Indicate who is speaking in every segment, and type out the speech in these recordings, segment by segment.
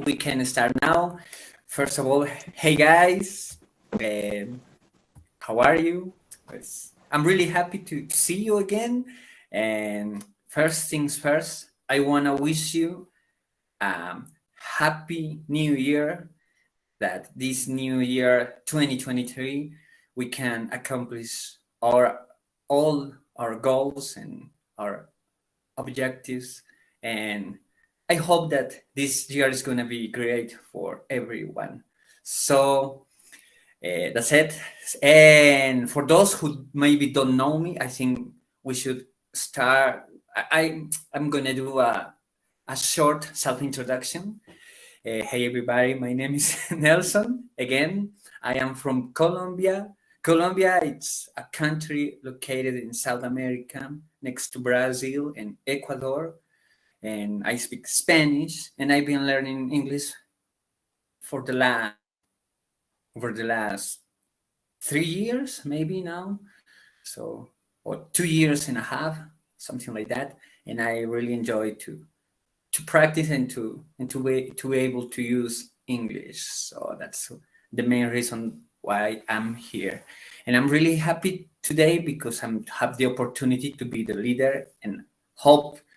Speaker 1: we can start now. First of all, hey guys, how are you? I'm really happy to see you again. And first things first, I want to wish you a happy new year, that this new year 2023 we can accomplish all our goals and our objectives, and I hope that this year is going to be great for everyone. So that's it. And for those who maybe don't know me, I think we should start. I'm going to do a short self-introduction. Hey everybody, my name is Nelson. Again, I am from Colombia. Colombia, it's a country located in South America, next to Brazil and Ecuador. And I speak Spanish, and I've been learning English for over the last 3 years, maybe now. So, or 2 years and a half, something like that. And I really enjoy to practice and to be able to use English. So that's the main reason why I'm here. And I'm really happy today because I have the opportunity to be the leader, and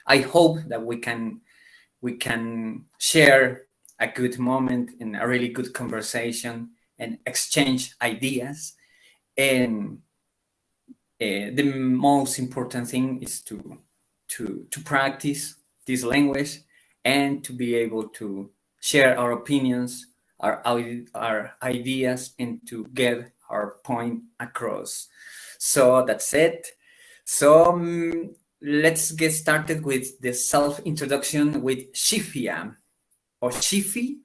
Speaker 1: I hope that we can share a good moment and a really good conversation and exchange ideas. And the most important thing is to practice this language and to be able to share our opinions, our ideas, and to get our point across. So that's it. So let's get started with the self-introduction with Shifia, or Shifi.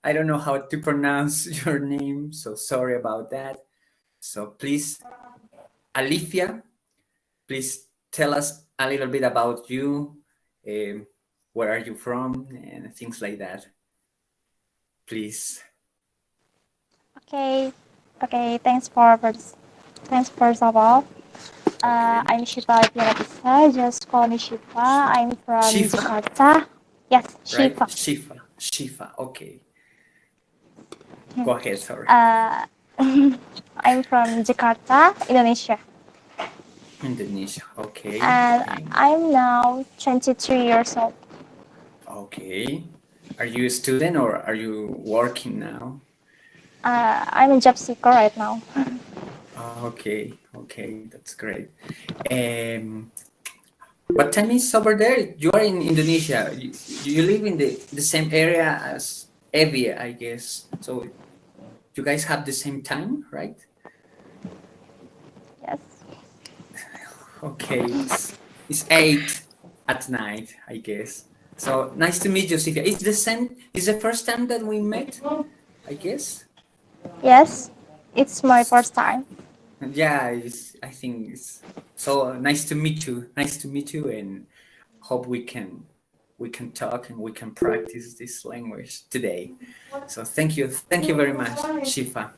Speaker 1: I don't know how to pronounce your name, so sorry about that. So please, Alifia, please tell us a little bit about you. Where are you from, and things like that, please.
Speaker 2: Okay, Thanks first of all. I'm Shifa Adibah. Just call me Shifa. I'm from
Speaker 1: Shifa,
Speaker 2: Jakarta. Yes,
Speaker 1: right?
Speaker 2: Shifa.
Speaker 1: Shifa. Okay. Go ahead. Sorry.
Speaker 2: I'm from Jakarta, Indonesia,
Speaker 1: Indonesia. Okay.
Speaker 2: and I'm now 22 years old.
Speaker 1: Okay. Are you a student or are you working now?
Speaker 2: I'm a job seeker right now.
Speaker 1: Okay. That's great. What time is over there? You are in Indonesia. You live in the same area as Evie, I guess. So you guys have the same time, right?
Speaker 2: Yes.
Speaker 1: Okay, it's 8 at night, I guess. So nice to meet you, Sophia. It's the same. It's the first time that we met, I guess.
Speaker 2: Yes, it's my first time.
Speaker 1: Yeah, I think it's so nice to meet you. Nice to meet you, and hope we can talk and we can practice this language today. So thank you very much, Shifa.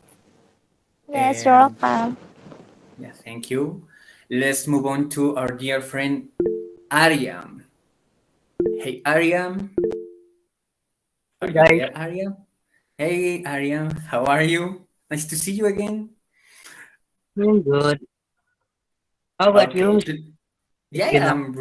Speaker 2: Yes, you're
Speaker 1: And
Speaker 2: welcome.
Speaker 1: yeah, thank you. Let's move on to our dear friend Ariam. Hey, Ariam. Are
Speaker 3: Hey
Speaker 1: you
Speaker 3: guys,
Speaker 1: there, Ariam? Hey, Ariam. How are you? Nice to see you again.
Speaker 3: doing good. How about
Speaker 1: Okay.
Speaker 3: you? It's been
Speaker 1: Yeah,
Speaker 3: long.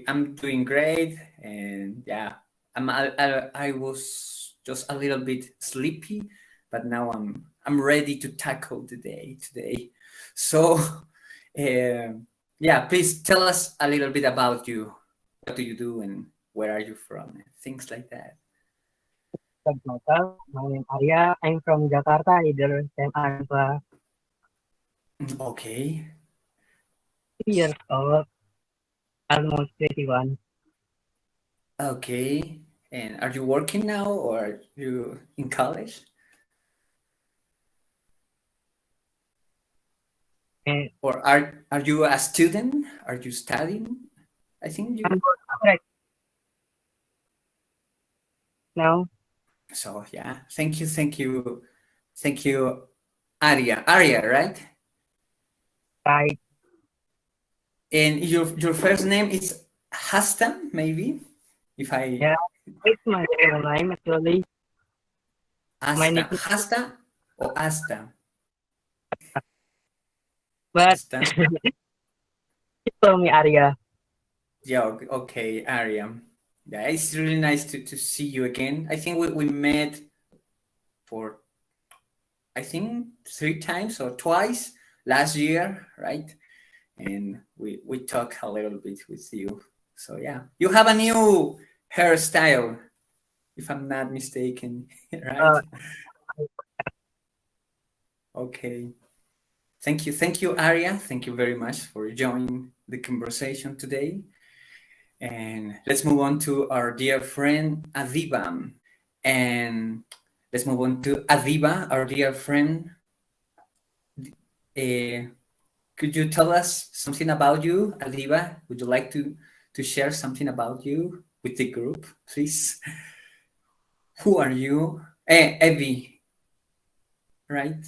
Speaker 1: I'm doing great. And yeah, I was just a little bit sleepy, but now I'm ready to tackle the day today. So, yeah, please tell us a little bit about you. What do you do and where are you from? And things like that.
Speaker 3: About myself. My name is Arya. I'm from Jakarta, either same Adibah.
Speaker 1: Okay.
Speaker 3: 3 years old, almost 21.
Speaker 1: Okay. And are you working now or are you in college?
Speaker 3: And
Speaker 1: Or are you a student? Are you studying? I think you.
Speaker 3: I'm right now.
Speaker 1: So yeah, thank you, Aria, right?
Speaker 3: Right.
Speaker 1: And your first name is Hastan, maybe, if I.
Speaker 3: Yeah, it's my real name actually. My
Speaker 1: Asta,
Speaker 3: nickname,
Speaker 1: Hasta or Asta?
Speaker 3: but
Speaker 1: Asta.
Speaker 3: call me Arya.
Speaker 1: Yeah, okay, Arya. Yeah, it's really nice to see you again. I think we met for, I think, 3 times or twice last year, right? And we talk a little bit with you. So yeah, you have a new hairstyle, if I'm not mistaken, right?
Speaker 3: Uh,
Speaker 1: Okay. Thank you, Arya. Thank you very much for joining the conversation today. And let's move on to our dear friend Adibah. And let's move on to Adibah, our dear friend. Uh, could you tell us something about you, Adibah? Would you like to share something about you with the group, please? Who are you? Evie, right?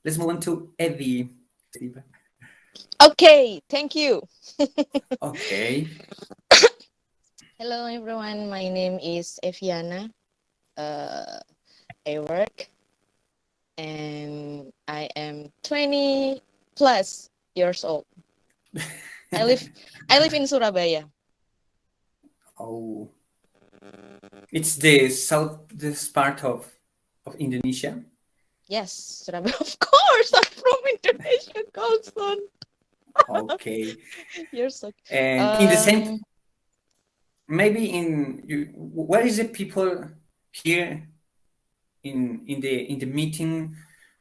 Speaker 1: Let's move on to Evie.
Speaker 4: Okay, thank you.
Speaker 1: Okay.
Speaker 4: Hello, everyone. My name is Eviana. Uh, I work and I am 20 plus years old. I live I live in Surabaya.
Speaker 1: Oh, it's the south, this part of Indonesia.
Speaker 4: Yes, Surabaya. Of course, I'm from Indonesia, Colson.
Speaker 1: Okay,
Speaker 4: You're so.
Speaker 1: and in the same,
Speaker 4: Um,
Speaker 1: maybe in you, where is the people here in the meeting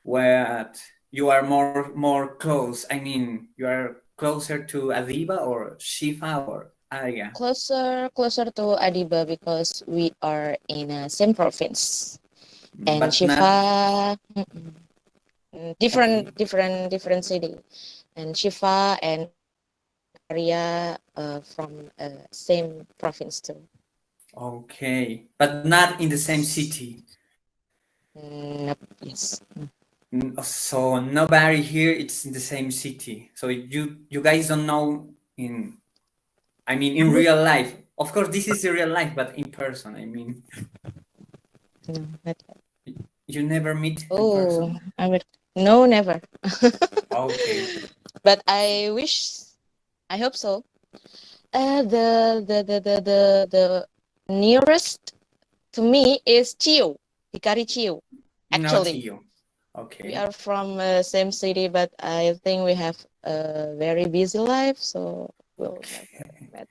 Speaker 1: where you are more close? I mean, you are closer to Adiba or Shifa or Arya,
Speaker 4: closer to Adibah because we are in a same province. And
Speaker 1: but not
Speaker 4: Shifa,
Speaker 1: okay.
Speaker 4: different city. And Shifa and Arya from same province too.
Speaker 1: Okay, but not in the same city.
Speaker 4: Nope, yes.
Speaker 1: So nobody here it's in the same city. So you guys don't know in, I mean, in real life. Of course, this is the real life, but in person. I mean,
Speaker 4: No, not yet.
Speaker 1: you never meet in
Speaker 4: Oh,
Speaker 1: person.
Speaker 4: I would no, never.
Speaker 1: Okay.
Speaker 4: But I wish, I hope so. The nearest to me is Chiu, Hikari Chiu.
Speaker 1: Not
Speaker 4: Actually,
Speaker 1: you.
Speaker 4: we
Speaker 1: Okay.
Speaker 4: are from same city, but I think we have a very busy life, so we'll never
Speaker 1: Okay.
Speaker 4: met.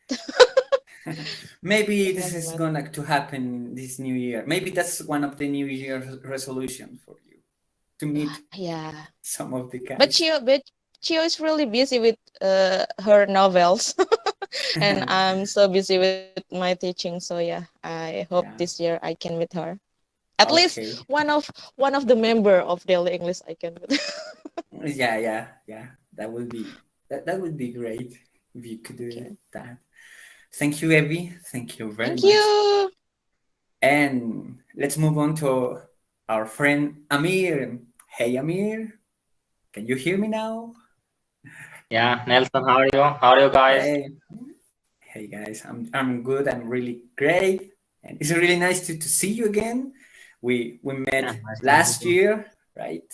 Speaker 1: Maybe
Speaker 4: We'll
Speaker 1: this
Speaker 4: never
Speaker 1: is
Speaker 4: met.
Speaker 1: gonna to happen this new year. Maybe that's one of the New Year resolution for you to meet
Speaker 4: Yeah,
Speaker 1: some of the
Speaker 4: but
Speaker 1: guys.
Speaker 4: Chio is really busy with her novels, and I'm so busy with my teaching. So yeah, I hope this
Speaker 1: Yeah.
Speaker 4: year I can meet her. At least
Speaker 1: Okay.
Speaker 4: one of the member of Daily English I can meet.
Speaker 1: Yeah. That would be great if you could do
Speaker 4: Okay.
Speaker 1: that. Thank you, Evie. Thank you very
Speaker 4: Thank
Speaker 1: much.
Speaker 4: you.
Speaker 1: And let's move on to our friend Amir. Hey, Amir, can you hear me now?
Speaker 5: Yeah, Nelson, how are you? How are you guys?
Speaker 1: Hey, hey guys, I'm good. I'm really great, and it's really nice to see you again. We met
Speaker 5: Yeah, nice to meet you
Speaker 1: last
Speaker 5: too.
Speaker 1: year, right?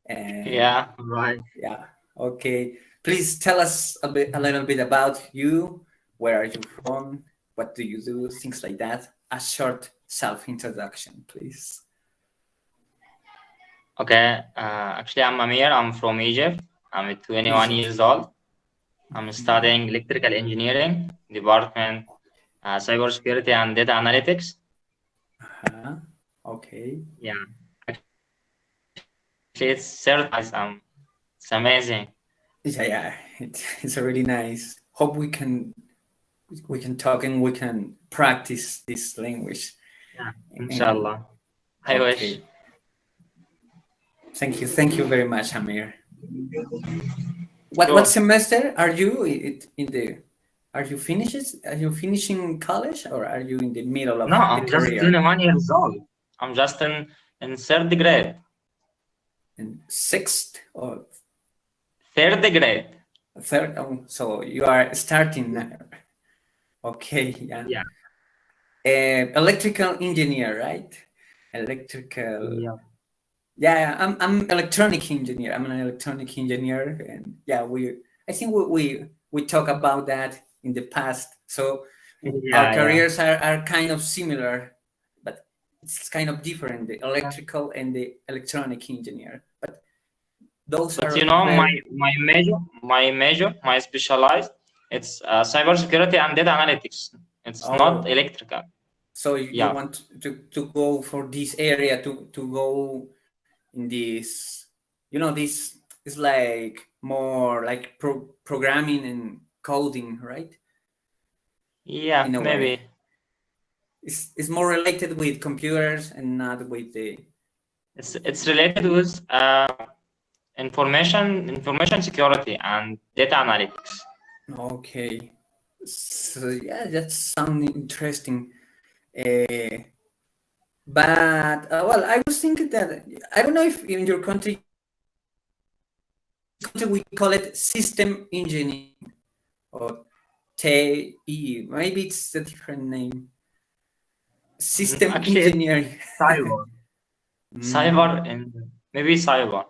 Speaker 1: And
Speaker 5: Yeah, right.
Speaker 1: yeah, okay. Please tell us a little bit about you. Where are you from? What do you do? Things like that. A short self introduction, please.
Speaker 5: Okay, actually, I'm Amir. I'm from Egypt. I'm 21
Speaker 1: Egypt.
Speaker 5: years old. I'm studying electrical engineering, department, cybersecurity and data analytics.
Speaker 1: Uh-huh. Okay.
Speaker 5: Yeah, actually, it's certified. It's amazing.
Speaker 1: Yeah, it's really nice. Hope we can talk and we can practice this language.
Speaker 5: Yeah,
Speaker 1: And
Speaker 5: inshallah. I wish.
Speaker 1: okay, thank you very much, Amir. What
Speaker 5: Sure.
Speaker 1: semester are you in the? Are you finishes? Are you finishing college or are you in the middle of
Speaker 5: No,
Speaker 1: the
Speaker 5: I'm just
Speaker 1: career?
Speaker 5: 21 years old. I'm just in third grade.
Speaker 1: In sixth or
Speaker 5: Third grade.
Speaker 1: third? Oh, so you are starting now. Okay, yeah.
Speaker 5: Yeah.
Speaker 1: electrical engineer, right? Electrical.
Speaker 5: Yeah.
Speaker 1: Yeah, I'm electronic engineer. I'm an electronic engineer, and yeah, I think we talk about that in the past. So our
Speaker 5: Yeah, yeah.
Speaker 1: careers are kind of similar, but it's kind of different. The electrical and the electronic engineer, but those
Speaker 5: But
Speaker 1: are
Speaker 5: you know,
Speaker 1: very.
Speaker 5: my specialized, it's cybersecurity and data analytics. It's not
Speaker 1: Oh,
Speaker 5: electrical.
Speaker 1: so you
Speaker 5: Yeah.
Speaker 1: want to go for this area to go in this, this is like more like programming and coding, right?
Speaker 5: Yeah,
Speaker 1: In a way,
Speaker 5: maybe.
Speaker 1: it's more related with computers and not with the.
Speaker 5: It's related with information security and data analytics.
Speaker 1: Okay, so yeah, that sounds interesting. uh, but well, I was thinking that I don't know if in your country we call it system engineering or TE. Maybe it's a different name. System
Speaker 5: Actually, it's
Speaker 1: engineering.
Speaker 5: cyber.
Speaker 1: Mm,
Speaker 5: Cyber and maybe cyber.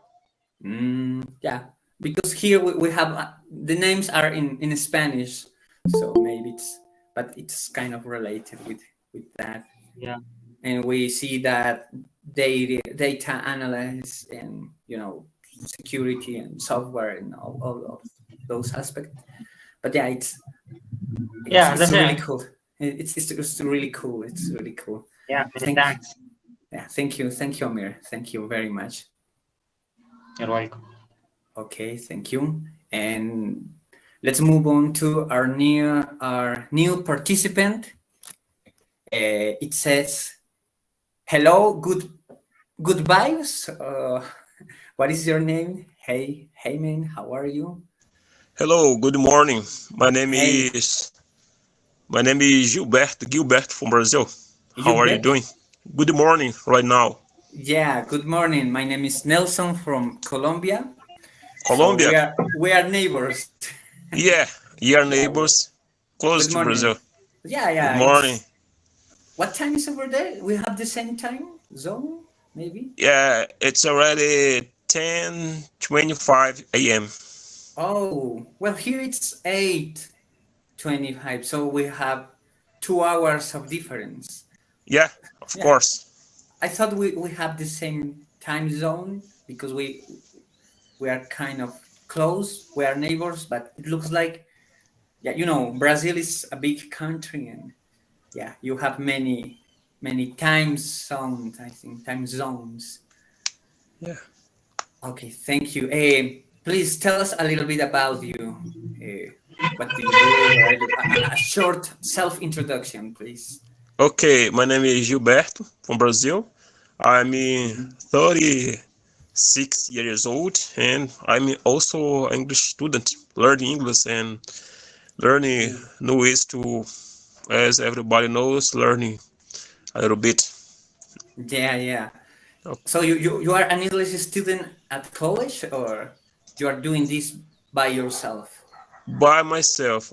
Speaker 1: yeah, because here we have the names are in Spanish, so maybe but it's kind of related with that.
Speaker 5: Yeah.
Speaker 1: And we see that data analysis and security and software and all of those aspects. But yeah,
Speaker 5: Yeah, the
Speaker 1: it's really
Speaker 5: same.
Speaker 1: cool. It's really cool. It's really cool.
Speaker 5: Yeah, many
Speaker 1: Thank you.
Speaker 5: thanks.
Speaker 1: Yeah, thank you, Amir. Thank you very much.
Speaker 5: You're welcome.
Speaker 1: Okay, thank you. And let's move on to our new participant. It says, "Hello, good vibes. What is your name? Hey man, how are you?
Speaker 6: Hello, good morning. My name
Speaker 1: Hey,
Speaker 6: is my name is Gilberto from Brazil.
Speaker 1: you
Speaker 6: How are you
Speaker 1: bet.
Speaker 6: doing? Good morning right now.
Speaker 1: Yeah, good morning. My name is Nelson from Colombia. So
Speaker 6: Colombia?
Speaker 1: we are neighbors.
Speaker 6: Yeah, you are
Speaker 1: Yeah.
Speaker 6: neighbors close
Speaker 1: Good
Speaker 6: to
Speaker 1: morning.
Speaker 6: Brazil.
Speaker 1: Yeah,
Speaker 6: Good
Speaker 1: yeah.
Speaker 6: morning.
Speaker 1: What time is over there? We have the same time zone, maybe.
Speaker 6: Yeah, it's already 10:25 a.m.
Speaker 1: Oh, well, here it's 8:25, so we have 2 hours of difference.
Speaker 6: Yeah, of
Speaker 1: Yeah,
Speaker 6: course.
Speaker 1: I thought we have the same time zone because we are kind of close. We are neighbors, but it looks like, yeah, Brazil is a big country, and yeah, you have many time zones. I think time zones.
Speaker 6: Yeah.
Speaker 1: Okay, thank you. Please tell us a little bit about you. What do you do? Where are you? A short self-introduction, please.
Speaker 6: Okay, my name is Gilberto from Brazil. I'm
Speaker 1: Mhm.
Speaker 6: 36 years old and I'm also an English student learning English and learning
Speaker 1: Okay.
Speaker 6: new ways to, as everybody knows, learning a little bit.
Speaker 1: Yeah, yeah. So you are an English student at college, or you are doing this by yourself?
Speaker 6: By myself.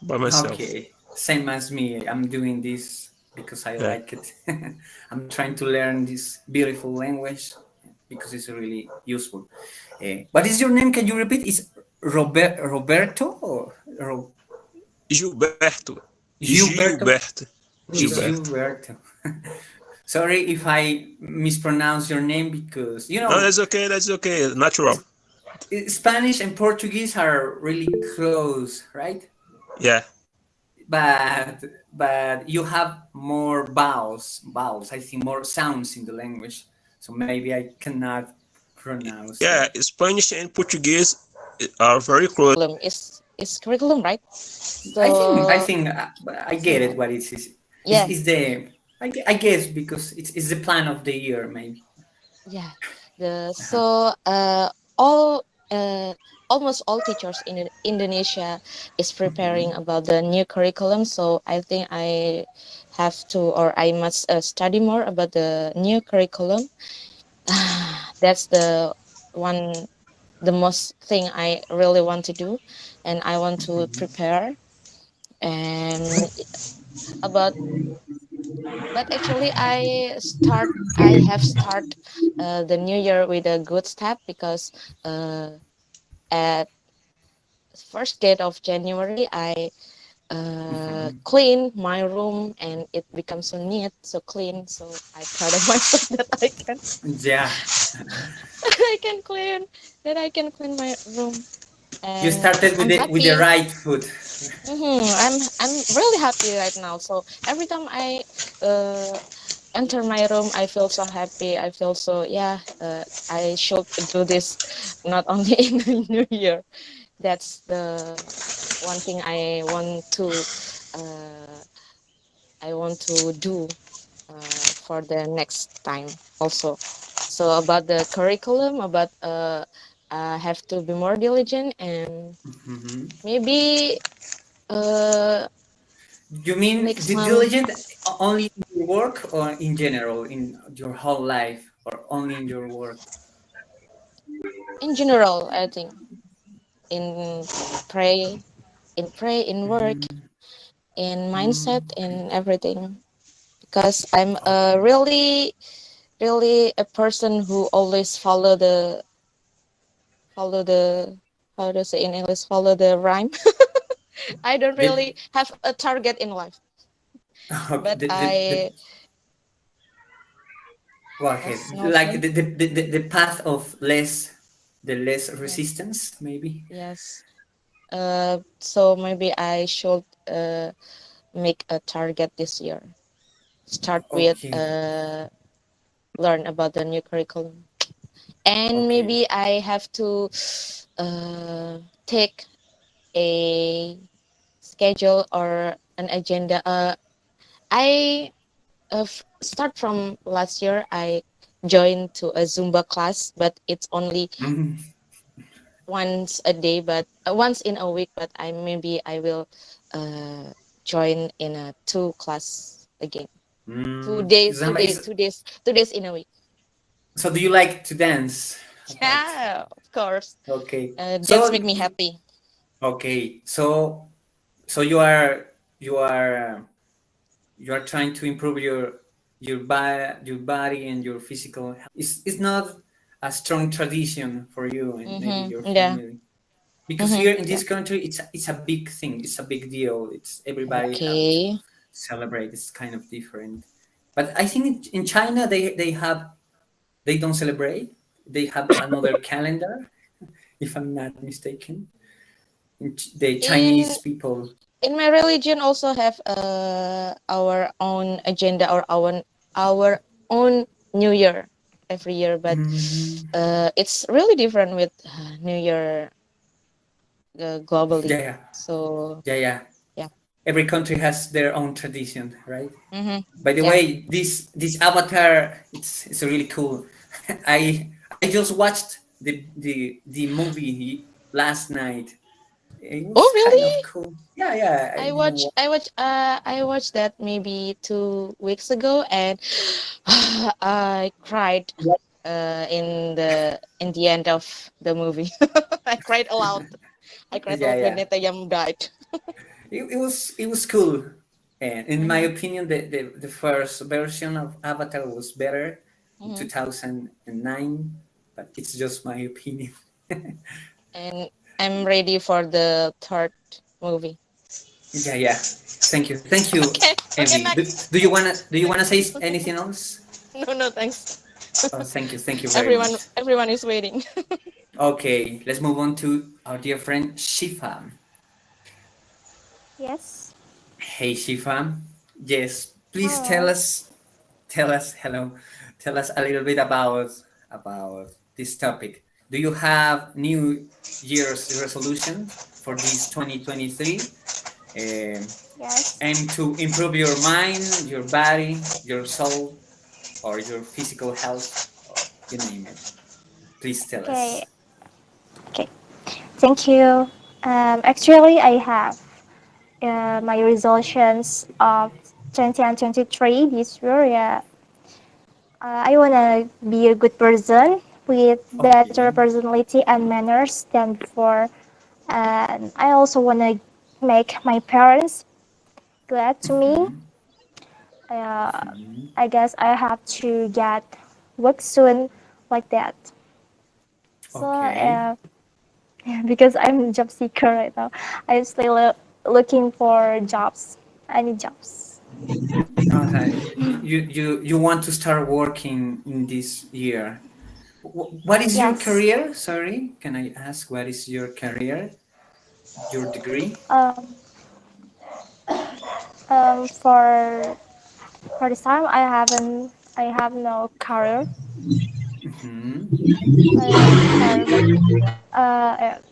Speaker 6: By myself.
Speaker 1: Okay, same as me. I'm doing this because I
Speaker 6: Yeah.
Speaker 1: like it. I'm trying to learn this beautiful language because it's really useful. What is your name? Can you repeat? Is Roberto or
Speaker 6: Gilberto.
Speaker 1: Gilberto?
Speaker 6: Gilberto. Gilberto.
Speaker 1: Gilberto. Sorry if I mispronounce your name because
Speaker 6: No, that's okay. That's okay. Natural.
Speaker 1: Spanish and Portuguese are really close, right?
Speaker 6: Yeah.
Speaker 1: But you have more vowels. I think more sounds in the language. So maybe I cannot pronounce
Speaker 6: Yeah.
Speaker 1: it.
Speaker 6: Spanish and Portuguese are very close.
Speaker 4: Is curriculum, right?
Speaker 1: I think I
Speaker 4: So
Speaker 1: think I get it. What it is
Speaker 4: yeah,
Speaker 1: is the I guess because it's the plan of the year maybe.
Speaker 4: yeah. The
Speaker 1: Uh-huh.
Speaker 4: so all almost all teachers in Indonesia is preparing
Speaker 1: Mhm.
Speaker 4: about the new curriculum. So I think I have to or I must study more about the new curriculum. That's one the most thing I really want to do, and I want to
Speaker 1: Mhm.
Speaker 4: prepare and about But actually, I have start the new year with a good step because at first date of January, I
Speaker 1: Mhm.
Speaker 4: clean my room and it becomes so neat, so clean. So I proud of myself that
Speaker 1: Yeah,
Speaker 4: I can clean I can clean my room,
Speaker 1: you
Speaker 4: and
Speaker 1: started
Speaker 4: I'm
Speaker 1: with the
Speaker 4: happy.
Speaker 1: right foot.
Speaker 4: I'm really happy right now. So every time I uh, enter my room, I feel so happy. I feel so, yeah. I should do this not only in the New Year. That's the one thing uh, I want to do for the next time also. So about the curriculum, about I have to be more diligent and
Speaker 1: Mhm.
Speaker 4: maybe uh
Speaker 1: You mean
Speaker 4: make
Speaker 1: the
Speaker 4: some
Speaker 1: diligent only in your work or in general in your whole life or only in your work?
Speaker 4: in general. I think in pray, in work,
Speaker 1: Mm,
Speaker 4: in mindset,
Speaker 1: okay.
Speaker 4: in everything. Because I'm
Speaker 1: Okay.
Speaker 4: really a person who always follow the how to say in English, follow the rhyme. I don't
Speaker 1: The,
Speaker 4: really have a target in life,
Speaker 1: okay.
Speaker 4: but I
Speaker 1: Go
Speaker 4: yes,
Speaker 1: ahead.
Speaker 4: no
Speaker 1: Like
Speaker 4: say
Speaker 1: the path of the less
Speaker 4: yes,
Speaker 1: resistance, maybe.
Speaker 4: yes. So maybe I should make a target this year. Start with
Speaker 1: Okay.
Speaker 4: learn about the new curriculum, and
Speaker 1: Okay.
Speaker 4: maybe I have to uh, take a schedule or an agenda. I start from last year. I joined to a Zumba class, but it's only
Speaker 1: Mhm.
Speaker 4: once a day, but once in a week. But I will uh, join in a two class again.
Speaker 1: Zumba is,
Speaker 4: 2 days in a week.
Speaker 1: so do you like to dance apart?
Speaker 4: Yeah, of course.
Speaker 1: Okay.
Speaker 4: Dance
Speaker 1: So
Speaker 4: make me happy.
Speaker 1: okay. So you are trying to improve your body and your physical health. It's not a strong tradition for you and maybe your
Speaker 4: Yeah.
Speaker 1: family. Because here in
Speaker 4: Yeah.
Speaker 1: this country it's a big thing, it's a big deal, it's everybody have to
Speaker 4: Okay.
Speaker 1: celebrate. It's kind of different, but I think in China they don't celebrate. They have another calendar, if I'm not mistaken. The
Speaker 4: In
Speaker 1: Chinese people.
Speaker 4: in my religion also have our own agenda or our own New Year every year, but
Speaker 1: Mhm.
Speaker 4: it's really different with New Year globally.
Speaker 1: Yeah, yeah,
Speaker 4: So
Speaker 1: yeah, yeah.
Speaker 4: yeah.
Speaker 1: Every country has their own tradition, right?
Speaker 4: Mm-hmm.
Speaker 1: By the
Speaker 4: Yeah.
Speaker 1: way, this Avatar, it's really cool. I just watched the movie last night. It
Speaker 4: Oh
Speaker 1: was kind of
Speaker 4: really?
Speaker 1: cool. Yeah, yeah.
Speaker 4: I watched that maybe 2 weeks ago, and I cried in the end of the movie. I cried aloud. I cried
Speaker 1: Yeah,
Speaker 4: aloud when
Speaker 1: yeah.
Speaker 4: Netayam died.
Speaker 1: It was cool. And in my
Speaker 4: Mm-hmm.
Speaker 1: opinion, the first version of Avatar was better in
Speaker 4: Mm-hmm.
Speaker 1: 2009, but it's just my opinion.
Speaker 4: And I'm ready for the third movie.
Speaker 1: Yeah, yeah. Thank you,
Speaker 4: Okay, okay,
Speaker 1: Envy. Do,
Speaker 4: next,
Speaker 1: do you wanna do you wanna
Speaker 4: next.
Speaker 1: say anything else?
Speaker 4: No, no, thanks.
Speaker 1: Oh, thank you very much.
Speaker 4: Everyone is waiting.
Speaker 1: Okay, let's move on to our dear friend Shifa.
Speaker 2: Yes.
Speaker 1: Hey Shifa. Yes, please tell
Speaker 2: Hello.
Speaker 1: us tell us hello. Tell us a little bit about this topic. Do you have New Year's resolution for this 2023? Um,
Speaker 2: Yes.
Speaker 1: aim to improve your mind, your body, your soul, or your physical health, or you name it. Please tell
Speaker 2: Okay.
Speaker 1: us.
Speaker 2: Okay. Thank you. Actually, I have my resolutions of 2023 this year. Yeah, I wanna be a good person with better
Speaker 1: Okay.
Speaker 2: personality and manners than before. And I also wanna make my parents glad to me.
Speaker 1: Mhm.
Speaker 2: Uh,
Speaker 1: Mhm.
Speaker 2: I guess I have to get work soon, like that. So
Speaker 1: Okay.
Speaker 2: because I'm job seeker right now, I'm still looking for jobs. Any jobs?
Speaker 1: Okay. You want to start working in this year. What is your
Speaker 2: Yes.
Speaker 1: career? Sorry, can I ask what is your career? Your degree?
Speaker 2: Um, um, for for this time, I have no career.
Speaker 1: Hmm.
Speaker 2: I don't have career, but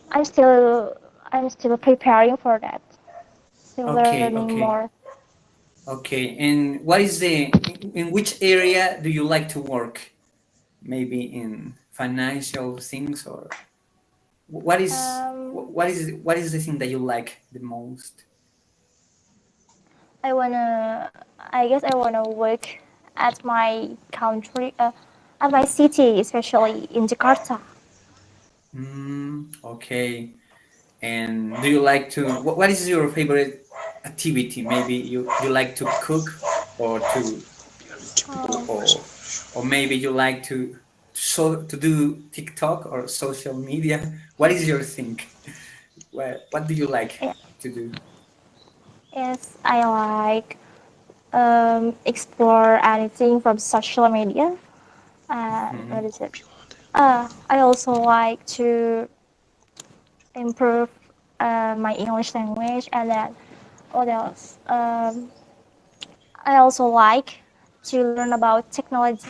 Speaker 2: I'm still preparing for that. Still
Speaker 1: Okay,
Speaker 2: learning
Speaker 1: okay,
Speaker 2: more.
Speaker 1: okay. And what is in which area do you like to work? Maybe in financial things, or
Speaker 2: Um,
Speaker 1: what is the thing that you like the most?
Speaker 2: I wanna. I guess I wanna work at my country, at my city, especially in Jakarta.
Speaker 1: Okay. And do you like to? What is your favorite activity? Maybe you like to cook, or to
Speaker 2: Um,
Speaker 1: or or maybe you like to do TikTok or social media. What is your thing? What do you like
Speaker 2: yeah,
Speaker 1: to do?
Speaker 2: yes, I like explore anything from social media. And what
Speaker 1: Mhm.
Speaker 2: is it? I also like to improve my English language, and then what else? I also like to learn about technology.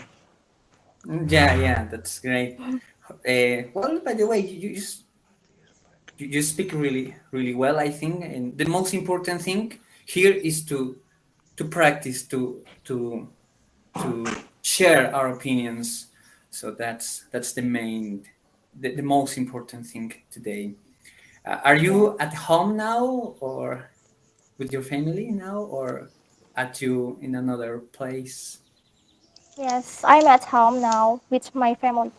Speaker 1: Yeah, yeah, that's great. Well, by the way, you speak really well, I think, and the most important thing here is to practice to share our opinions. So that's the main the most important thing today. Are
Speaker 2: Yeah.
Speaker 1: you at home now, or with your family now, or at you in another place?
Speaker 2: Yes, I'm at home now with my family.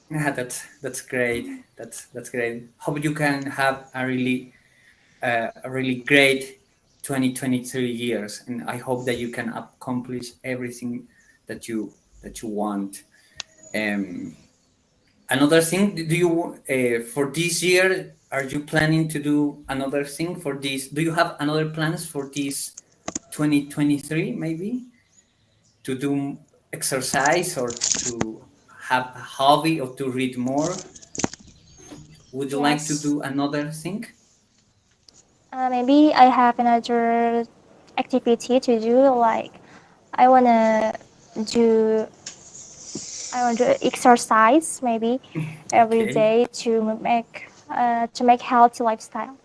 Speaker 1: Yeah, that's great. That's great. Hope you can have a really great 2023 years, and I hope that you can accomplish everything that you want. Um, Another thing, do you for this year? Are you planning to do another thing for this? Do you have another plans for this 2023? Maybe to do exercise, or to have a hobby, or to read more. Would you like to
Speaker 2: Yes.
Speaker 1: do another thing?
Speaker 2: Maybe I have another activity to do. Like I wanna do I want to exercise maybe every
Speaker 1: Okay.
Speaker 2: day to make healthy lifestyle.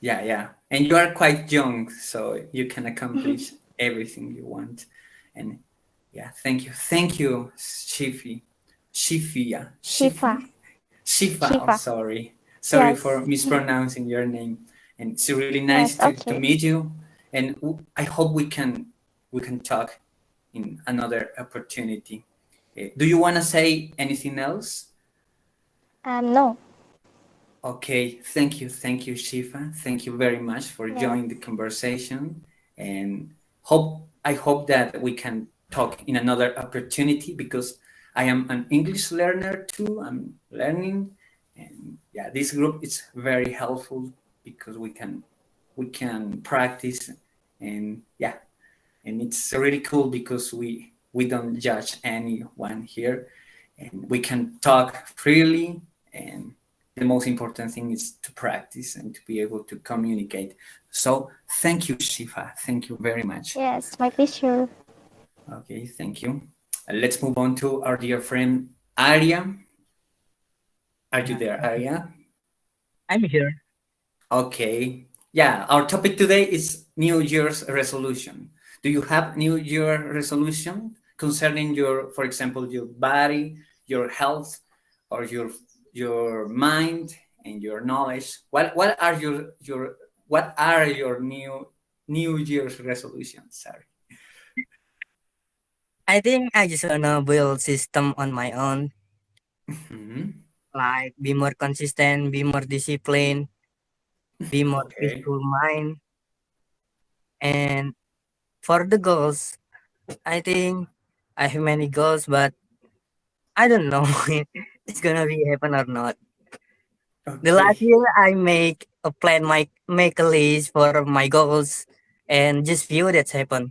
Speaker 1: Yeah, yeah. And you are quite young, so you can accomplish everything you want. And yeah, thank you, Shifi, Shifia,
Speaker 2: Shifa.
Speaker 1: Shifi, Shifa. Oh,
Speaker 2: Shifa.
Speaker 1: sorry for
Speaker 2: Yes.
Speaker 1: mispronouncing your name. And it's really nice
Speaker 2: Yes.
Speaker 1: to
Speaker 2: Okay.
Speaker 1: meet you. And I hope we can talk in another opportunity. Do you want to say anything else?
Speaker 2: No.
Speaker 1: Okay, thank you, Shifa. Thank you very much for
Speaker 2: Yes.
Speaker 1: joining the conversation, and I hope that we can talk in another opportunity, because I am an English learner too. I'm learning, and yeah, this group is very helpful because we can practice, and yeah, and it's really cool because we don't judge anyone here, and we can talk freely, and the most important thing is to practice and to be able to communicate. So thank you, Shifa, thank you very much.
Speaker 2: Yes. My pleasure.
Speaker 1: Okay, thank you. Let's move on to our dear friend Arya. Are you there, Arya?
Speaker 3: I'm here.
Speaker 1: Okay. Yeah, our topic today is New Year's resolution. Do you have New Year resolution concerning your, for example, your body, your health, or your mind and your knowledge? What are your New Year's resolutions? Sorry.
Speaker 3: I think I just wanna build system on my own,
Speaker 1: Mhm.
Speaker 3: like be more consistent, be more disciplined, be more
Speaker 1: Okay.
Speaker 3: peaceful mind, and For the goals, I think I have many goals, but I don't know if it's gonna be happen or not. The last
Speaker 1: Okay.
Speaker 3: year I make a plan, my make a list for my goals, and just few that's happened.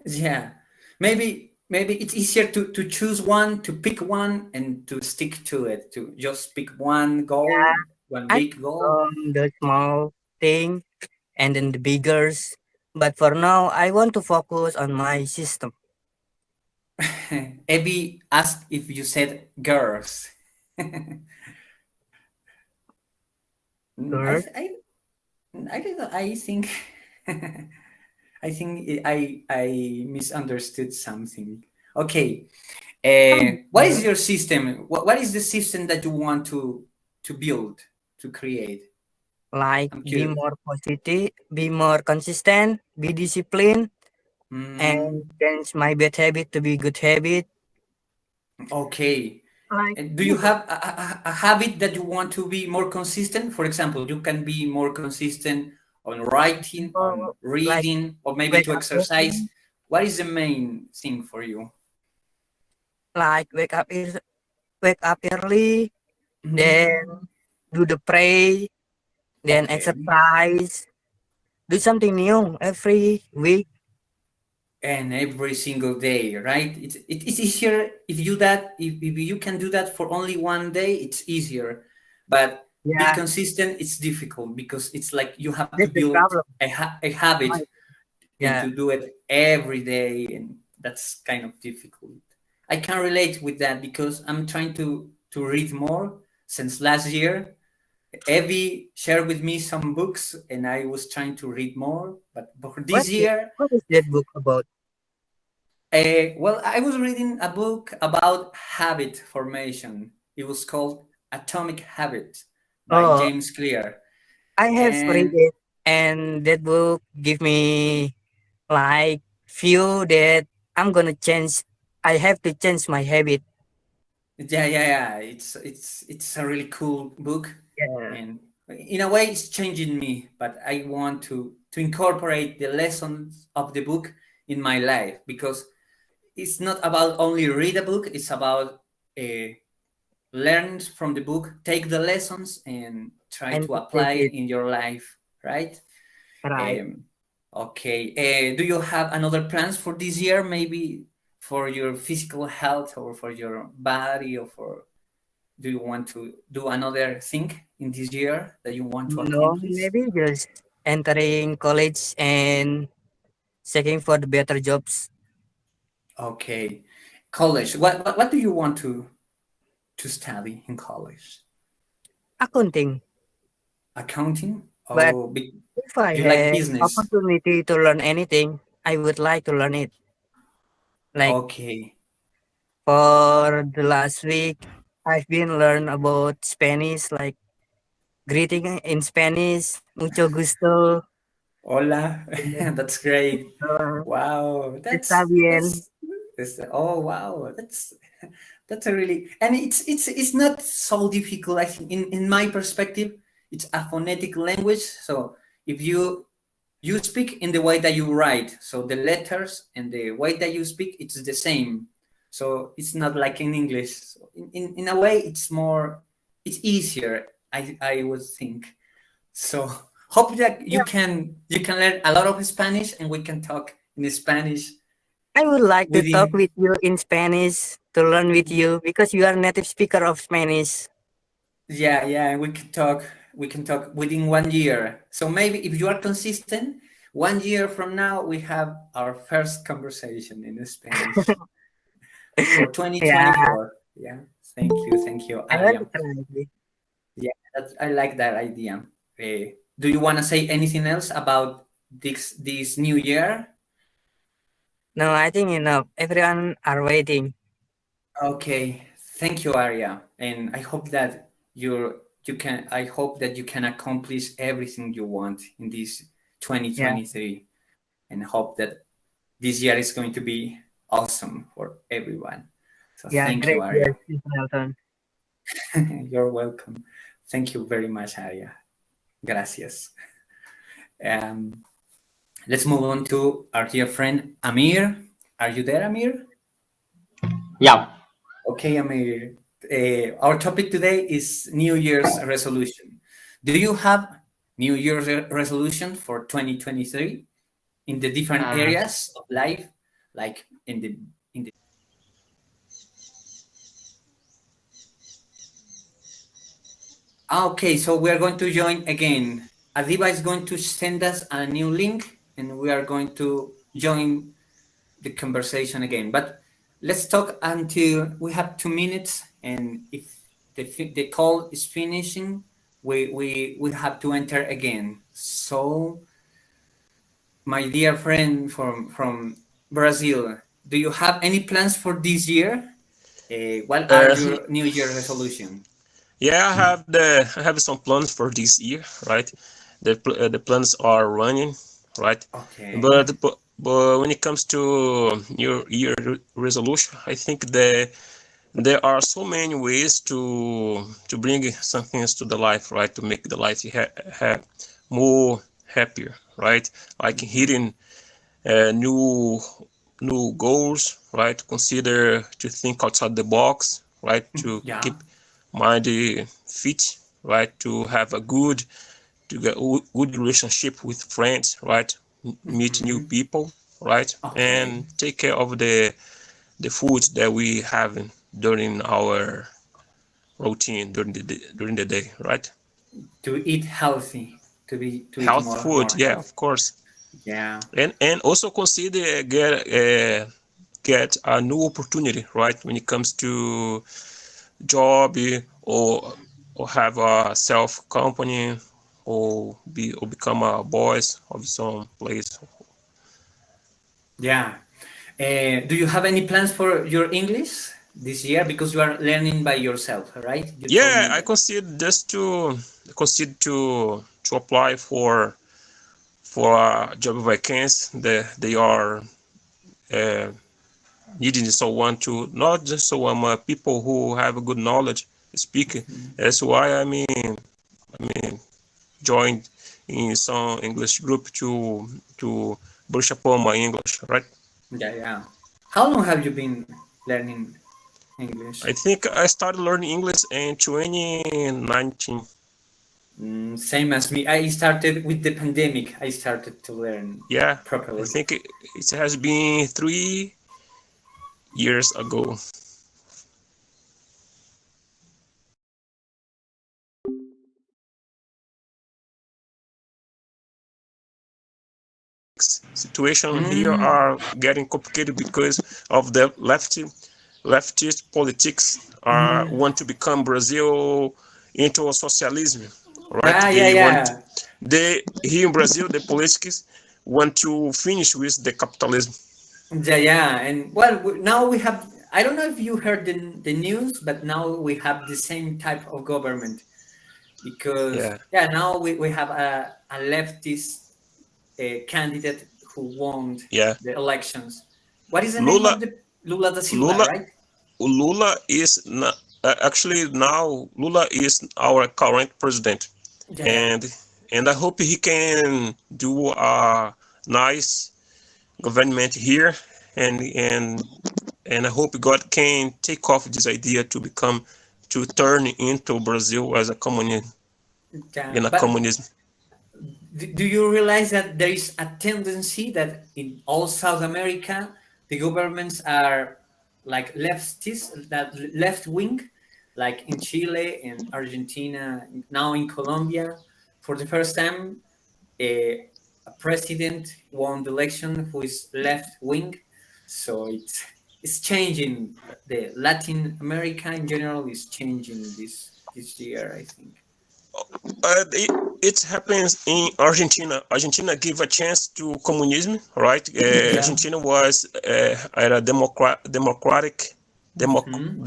Speaker 1: Yeah. Maybe it's easier to choose one, to pick one, and to stick to it. To just pick one
Speaker 3: Yeah,
Speaker 1: goal, one
Speaker 3: I
Speaker 1: big goal.
Speaker 3: from the small thing and then the biggers. But for now, I want to focus on my system.
Speaker 1: Abby asked if you said girls. Mm, I
Speaker 3: Girl,
Speaker 1: th- I don't know. I think I misunderstood something. Okay. What is
Speaker 3: girl,
Speaker 1: your system? What is the system that you want to build, to create?
Speaker 3: like
Speaker 1: I'm
Speaker 3: be
Speaker 1: curious.
Speaker 3: more positive, be more consistent, be disciplined, and
Speaker 1: Mm,
Speaker 3: change my bad habit to be good habit.
Speaker 1: okay.
Speaker 3: Like
Speaker 1: Do you have a habit that you want to be more consistent? For example, you can be more consistent on writing, on
Speaker 3: more like
Speaker 1: reading, or maybe
Speaker 3: wake
Speaker 1: to
Speaker 3: up
Speaker 1: exercise.
Speaker 3: early,
Speaker 1: What is the main thing for you?
Speaker 3: like wake up early, then
Speaker 1: Mm,
Speaker 3: do the pray, then
Speaker 1: okay.
Speaker 3: exercise, do something new every week.
Speaker 1: And every single day, right? It's easier if you that if you can do that for only one day, it's easier. But be
Speaker 3: Yeah,
Speaker 1: consistent, it's difficult because it's like you have to
Speaker 3: that's the
Speaker 1: build
Speaker 3: problem.
Speaker 1: a habit
Speaker 3: My,
Speaker 1: and
Speaker 3: yeah,
Speaker 1: to do it every day, and that's kind of difficult. I can relate with that because I'm trying to read more since last year. Evie shared with me some books and I was trying to read more, but for
Speaker 3: what
Speaker 1: this year,
Speaker 3: what is that book about?
Speaker 1: well, I was reading a book about habit formation. It was called Atomic Habits by
Speaker 3: Oh,
Speaker 1: James Clear.
Speaker 3: I have read
Speaker 1: And
Speaker 3: it, and that book give me like feel that I'm gonna change. I have to change my habit.
Speaker 1: yeah. It's a really cool book,
Speaker 3: Yeah,
Speaker 1: and in a way, it's changing me. But I want to incorporate the lessons of the book in my life because it's not about only read a book. It's about uh, learn from the book, take the lessons, and try
Speaker 3: and
Speaker 1: to
Speaker 3: to take
Speaker 1: apply
Speaker 3: it
Speaker 1: in your life, right?
Speaker 3: right.
Speaker 1: Um, okay. Do you have another plans for this year? Maybe for your physical health or for your body, or for do you want to do another thing in this year that you want to
Speaker 3: No,
Speaker 1: accomplish?
Speaker 3: maybe just entering college and checking for the better jobs.
Speaker 1: Okay. College. What do you want to study in college?
Speaker 3: Accounting.
Speaker 1: Accounting?
Speaker 3: But
Speaker 1: Oh,
Speaker 3: if I
Speaker 1: you like
Speaker 3: have
Speaker 1: business.
Speaker 3: opportunity to learn anything, I would like to learn it. Like
Speaker 1: Okay.
Speaker 3: for the last week, I've been learn about Spanish, like greeting in Spanish, mucho gusto,
Speaker 1: Hola. That's great.
Speaker 3: uh,
Speaker 1: Wow.
Speaker 3: está bien.
Speaker 1: Oh wow. That's a really, and it's not so difficult. I think in my perspective, it's a phonetic language. So if you speak in the way that you write, so the letters and the way that you speak, it's the same. So it's not like in English. So in a way, it's easier. I would think. So hope that
Speaker 3: Yeah,
Speaker 1: you can learn a lot of Spanish and we can talk in Spanish
Speaker 3: I would like to talk
Speaker 1: within.
Speaker 3: with you in Spanish to learn with you because you are native speaker of Spanish.
Speaker 1: Yeah, we can talk within 1 year. So maybe if you are consistent, 1 year from now we have our first conversation in Spanish for
Speaker 3: Yeah,
Speaker 1: 2024. Yeah. Thank you,
Speaker 3: I want
Speaker 1: Arya.
Speaker 3: to try.
Speaker 1: Yeah, I like that idea. Do you want to say anything else about this new year?
Speaker 3: No, I think enough. Everyone are waiting.
Speaker 1: Okay, thank you, Arya, and I hope that I hope that you can accomplish everything you want in this
Speaker 3: Yeah,
Speaker 1: 2023, and hope that this year is going to be awesome for everyone. So
Speaker 3: yeah,
Speaker 1: thank you,
Speaker 3: great. Yes,
Speaker 1: Arya.
Speaker 3: Mr. Nelson.
Speaker 1: You're welcome. Thank you very much, Arya. Gracias. Um, let's move on to our dear friend Amir. Are you there, Amir?
Speaker 5: Yeah.
Speaker 1: Okay, Amir. Our topic today is New Year's resolution. Do you have New Year's resolution for 2023 in the different
Speaker 5: Uh,
Speaker 1: areas of life, like in the Okay, so we are going to join again. Adibah is going to send us a new link and we are going to join the conversation again. But let's talk until we have 2 minutes, and if the call is finishing, we have to enter again. So, my dear friend from Brazil, do you have any plans for this year? What are
Speaker 6: Uh,
Speaker 1: your New Year resolution?
Speaker 6: yeah, I have some plans for this year, right? The plans are running, right?
Speaker 1: Okay.
Speaker 6: But when it comes to New Year resolution, I think there are so many ways to bring some things to the life, right? To make the life more happier, right? Like
Speaker 1: Mhm.
Speaker 6: hitting new goals, right? Consider to think outside the box, right? To
Speaker 1: Yeah.
Speaker 6: keep mind fit, right? To have a to get good relationship with friends, right? Meet new
Speaker 1: Mhm.
Speaker 6: people, right?
Speaker 1: Okay.
Speaker 6: And take care of the food that we have during our routine during the day, right?
Speaker 1: To eat healthy, to eat
Speaker 6: Health food,
Speaker 1: more
Speaker 6: yeah,
Speaker 1: healthy.
Speaker 6: of course.
Speaker 1: Yeah.
Speaker 6: And also consider get a new opportunity, right? When it comes to job or have a self company or become a boss of some place.
Speaker 1: Yeah. Do you have any plans for your English this year? Because you are learning by yourself, right? You told
Speaker 6: Yeah,
Speaker 1: me
Speaker 6: I
Speaker 1: that.
Speaker 6: consider just to consider to apply for a job vacancy. They are uh, needing someone to not just someone people who have a good knowledge speaking. That's why I mean joined in some English group to brush upon my English, right?
Speaker 1: Yeah, yeah. How long have you been learning English?
Speaker 6: I think I started learning English in 2019.
Speaker 1: Same as me. I started with the pandemic. I started to learn
Speaker 6: Yeah, I
Speaker 1: properly.
Speaker 6: think it has been 3 years ago. Situation here
Speaker 1: Mm,
Speaker 6: are getting complicated because of the leftist politics want to become Brazil into a socialism, right?
Speaker 1: yeah, yeah,
Speaker 6: They want
Speaker 1: yeah.
Speaker 6: they here in Brazil the politics want to finish with the capitalism.
Speaker 1: Yeah, yeah, and well, now we have. I don't know if you heard the news, but now we have the same type of government because
Speaker 6: Yeah,
Speaker 1: yeah, now we have a leftist candidate who won
Speaker 6: yeah.
Speaker 1: the elections. What is the name
Speaker 6: Lula
Speaker 1: of the Lula da Silva,
Speaker 6: Lula
Speaker 1: right?
Speaker 6: Lula is actually now Lula is our current president,
Speaker 1: Yeah, yeah,
Speaker 6: and I hope he can do a nice government here, and I hope God can take off this idea to turn into Brazil as a communism
Speaker 1: yeah.
Speaker 6: in a
Speaker 1: But
Speaker 6: communism.
Speaker 1: do you realize that there is a tendency that in all South America the governments are like leftist, that left wing, like in Chile, in Argentina, now in Colombia, for the first time, a president won the election who is left wing. So it's changing. The Latin America in general is changing this year, I think.
Speaker 6: It happens in Argentina. Argentina gave a chance to communism, right?
Speaker 1: Yeah.
Speaker 6: Argentina was at a democratic,
Speaker 1: Hmm.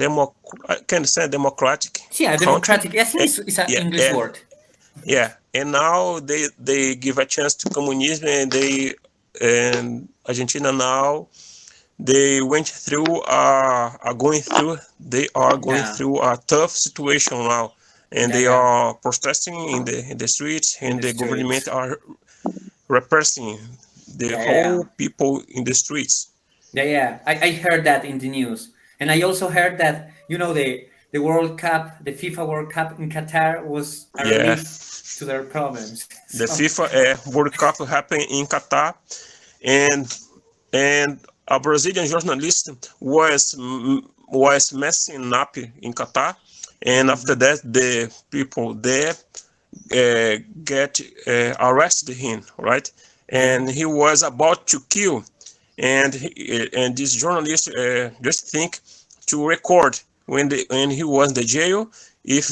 Speaker 6: I can say democratic
Speaker 1: Yeah,
Speaker 6: country.
Speaker 1: democratic. I think
Speaker 6: Eh,
Speaker 1: it's an
Speaker 6: yeah,
Speaker 1: English
Speaker 6: yeah,
Speaker 1: word.
Speaker 6: yeah. And now they give a chance to communism, and Argentina now they went through are going through they are going
Speaker 1: Yeah,
Speaker 6: through a tough situation now, and
Speaker 1: yeah,
Speaker 6: they
Speaker 1: yeah.
Speaker 6: are protesting in the streets,
Speaker 1: In
Speaker 6: and
Speaker 1: the
Speaker 6: the government
Speaker 1: streets.
Speaker 6: are repressing the whole people in the streets.
Speaker 1: Yeah. I heard that in the news, and I also heard that the World Cup, the FIFA World Cup in Qatar was a
Speaker 6: Yeah,
Speaker 1: relief to their problems.
Speaker 6: the
Speaker 1: So,
Speaker 6: FIFA World Cup happened in Qatar, and a Brazilian journalist was messing up in Qatar, and after that the people there get arrested him, right? And he was about to kill, and this journalist just think to record when he was in the jail. If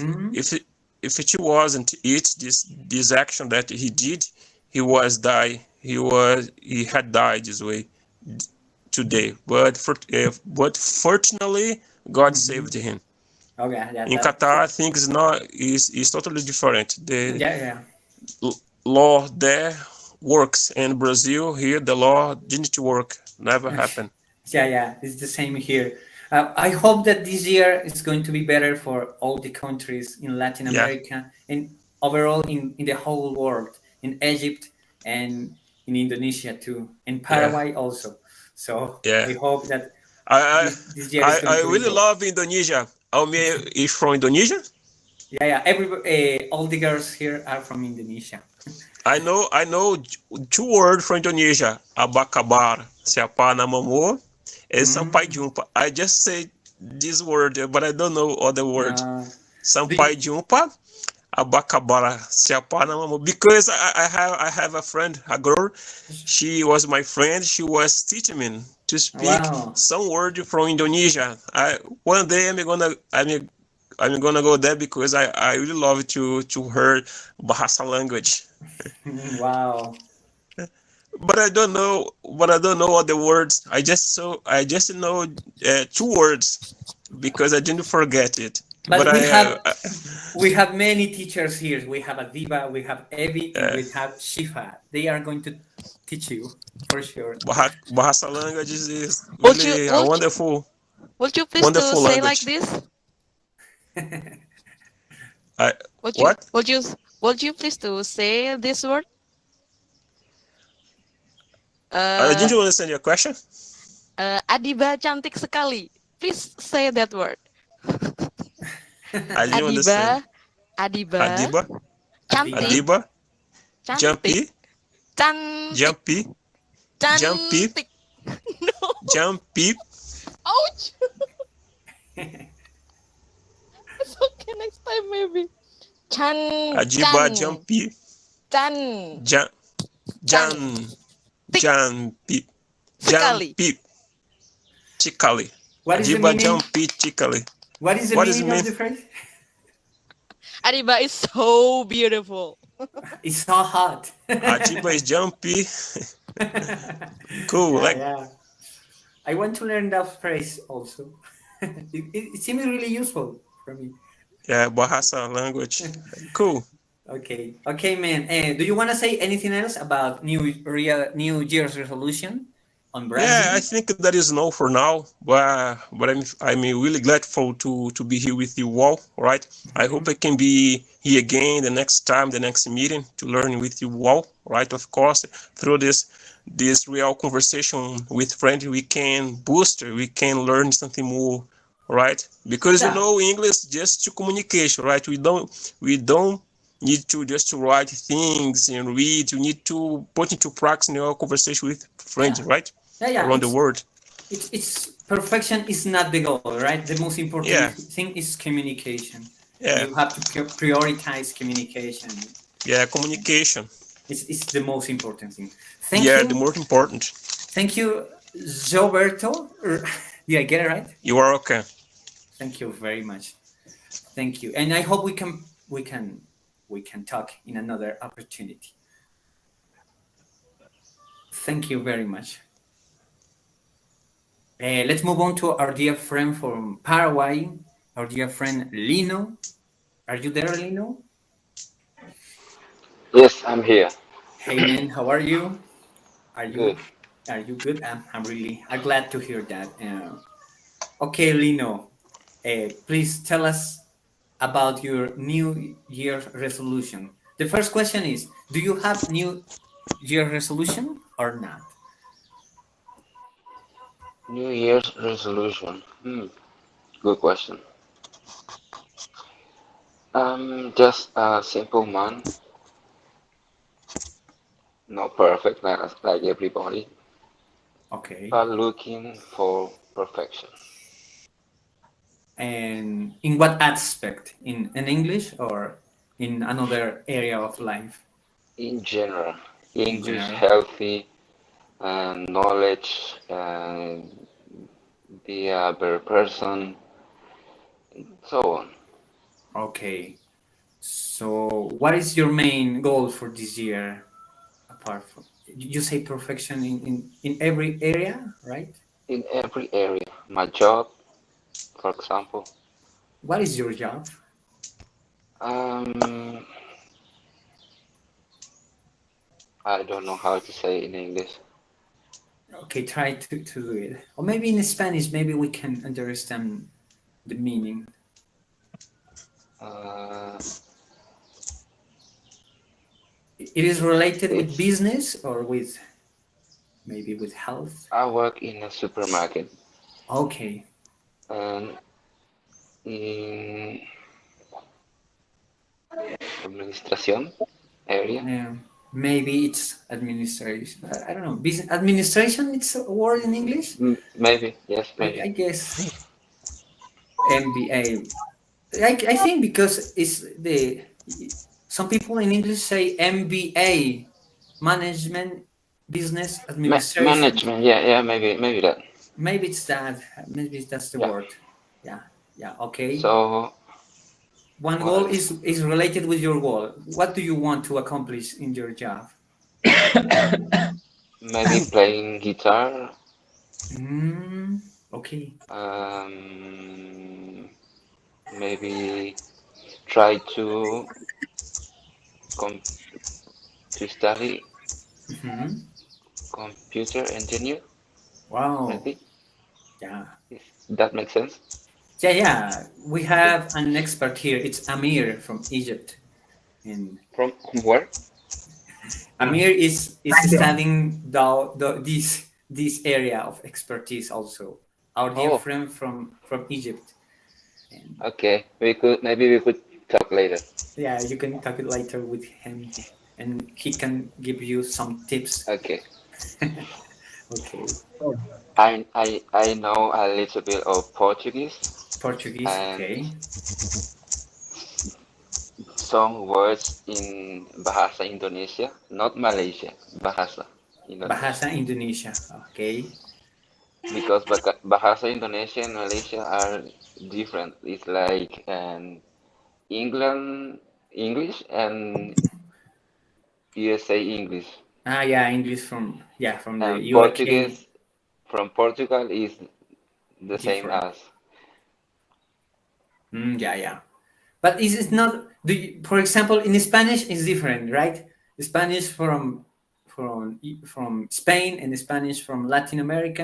Speaker 6: it wasn't this action that he did, he had died this way today. But fortunately, God saved him.
Speaker 1: okay,
Speaker 6: In Qatar, things is totally different. The
Speaker 1: yeah.
Speaker 6: law there works, and Brazil here the law didn't work, never happened.
Speaker 1: Yeah, it's the same here. I hope that this year is going to be better for all the countries in Latin
Speaker 6: Yeah.
Speaker 1: America and overall in the whole world, in Egypt and in Indonesia too, and Paraguay also. So
Speaker 6: Yeah.
Speaker 1: I hope that
Speaker 6: I
Speaker 1: this year is going
Speaker 6: I
Speaker 1: to be
Speaker 6: really
Speaker 1: good.
Speaker 6: love Indonesia. Almir is from Indonesia.
Speaker 1: Yeah. All the girls here are from Indonesia.
Speaker 6: I know two words from Indonesia. Abacabar, siapa namamu, and sampai jumpa. I just say this word, but I don't know other word. Sampai jumpa, abacabar, siapa namamu. Because I have a friend, a girl. She was my friend. She was teaching me to speak some word from Indonesia. One day I'm gonna go there because I really love to hear Bahasa language.
Speaker 1: Wow.
Speaker 6: But I don't know all the words. I just know two words because I didn't forget it.
Speaker 1: But we have many teachers here. We have Adibah, we have Evi, and we have Shifa. They are going to teach you for sure.
Speaker 6: Bahasa language is really a wonderful.
Speaker 4: Would you please to
Speaker 6: wonderful
Speaker 4: say
Speaker 6: language.
Speaker 4: like this?
Speaker 6: What?
Speaker 4: Would you please to say this word?
Speaker 6: I didn't understand your question.
Speaker 4: Adibah cantik sekali. Please say that word.
Speaker 6: I didn't understand.
Speaker 4: Adibah, cantik,
Speaker 6: Adibah,
Speaker 4: cantik,
Speaker 6: jumpy,
Speaker 4: cantik. No.
Speaker 6: Jumpy.
Speaker 4: Ouch. It's okay, next time maybe.
Speaker 6: Adibah, jumpy. Jumpy. Chikali.
Speaker 1: What is the
Speaker 6: Adibah,
Speaker 1: meaning?
Speaker 6: jumpy, chikali.
Speaker 1: What is the meaning of the phrase?
Speaker 4: Adibah is so beautiful.
Speaker 1: It's so hot.
Speaker 6: Adibah is jumpy. Cool.
Speaker 1: Yeah. I want to learn that phrase also. It seems really useful for me.
Speaker 6: Yeah, Bahasa language. Cool.
Speaker 1: Okay, man. Do you want to say anything else about New Year's resolution on Brazil?
Speaker 6: Yeah, I think that is no for now. But I'm really grateful to be here with you all. Right. I hope I can be here again the next meeting to learn with you all. Right. Of course, through this real conversation with friends, we can learn something more. Right. Because English just to communication. Right. We don't need to just to write things and read. You need to put into practice in your conversation with friends, right? Around the world.
Speaker 1: It's perfection is not the goal, right? The most important thing is communication.
Speaker 6: Yeah.
Speaker 1: You have to prioritize communication.
Speaker 6: Yeah, communication.
Speaker 1: It's the most important thing. Thank you.
Speaker 6: Yeah, the most important.
Speaker 1: Thank you, Gilberto. Did I get it right?
Speaker 6: You are okay.
Speaker 1: Thank you very much. Thank you, and I hope we can talk in another opportunity. Thank you very much. Let's move on to our dear friend from Paraguay, our dear friend Lino. Are you there, Lino?
Speaker 7: Yes, I'm here.
Speaker 1: Hey man, how are you? Are you
Speaker 7: Good.
Speaker 1: Are you good? I'm glad to hear that. Okay, Lino, please tell us about your New Year resolution. The first question is: do you have New Year resolution or not?
Speaker 7: New Year's resolution. Good question. Just a simple one, not perfect like everybody,
Speaker 1: Okay.
Speaker 7: but looking for perfection.
Speaker 1: And in what aspect? In English or in another area of life
Speaker 7: In general,
Speaker 1: in
Speaker 7: English,
Speaker 1: general?
Speaker 7: healthy, and knowledge, and be a better person, so on.
Speaker 1: Okay. So, what is your main goal for this year? Apart from you say perfection in every area, right?
Speaker 7: In every area. My job, for example.
Speaker 1: What is your job?
Speaker 7: Um, I don't know how to say in English.
Speaker 1: Okay, try to do it. Or maybe in Spanish, maybe we can understand the meaning.
Speaker 7: Uh,
Speaker 1: It is related with
Speaker 7: it's
Speaker 1: business or with maybe with health.
Speaker 7: I work in a supermarket
Speaker 1: Okay.
Speaker 7: and in administration area.
Speaker 1: Yeah. Maybe it's administration. I don't know. Business administration. It's a word in English.
Speaker 7: Maybe, yes,
Speaker 1: I
Speaker 7: maybe.
Speaker 1: guess MBA. I think because it's the some people in English say MBA, management business administration.
Speaker 7: Management, yeah, yeah, maybe that.
Speaker 1: Maybe it's that. Maybe that's the
Speaker 7: Yeah.
Speaker 1: word. Yeah. Yeah. Okay.
Speaker 7: So,
Speaker 1: One goal
Speaker 7: well,
Speaker 1: is related with your goal. What do you want to accomplish in your job?
Speaker 7: maybe playing guitar,
Speaker 1: Mm, okay.
Speaker 7: um, maybe try com to study
Speaker 1: Hmm.
Speaker 7: computer engineer,
Speaker 1: Wow.
Speaker 7: maybe.
Speaker 1: Yeah.
Speaker 7: If that makes sense.
Speaker 1: Yeah. Yeah. We have an expert here. It's Amir from Egypt, and
Speaker 7: From where?
Speaker 1: Amir is studying this area of expertise also. Our dear
Speaker 7: Oh,
Speaker 1: friend from Egypt, and
Speaker 7: okay. We could talk later.
Speaker 1: yeah, you can talk it later with him, and he can give you some tips.
Speaker 7: Okay.
Speaker 1: Okay,
Speaker 7: I know a little bit of Portuguese
Speaker 1: Portuguese.
Speaker 7: and
Speaker 1: Okay,
Speaker 7: some words in Bahasa Indonesia, not Malaysia, Bahasa Indonesia.
Speaker 1: Bahasa Indonesia. Okay.
Speaker 7: Because Bahasa Indonesia and Malaysia are different. It's like England English and USA English.
Speaker 1: Yeah, English from the
Speaker 7: And
Speaker 1: UK.
Speaker 7: Portuguese from Portugal is the same
Speaker 1: Different.
Speaker 7: as.
Speaker 1: Yeah, yeah. But is it not? For example, in Spanish, it's different, right? Spanish from Spain and Spanish from Latin America,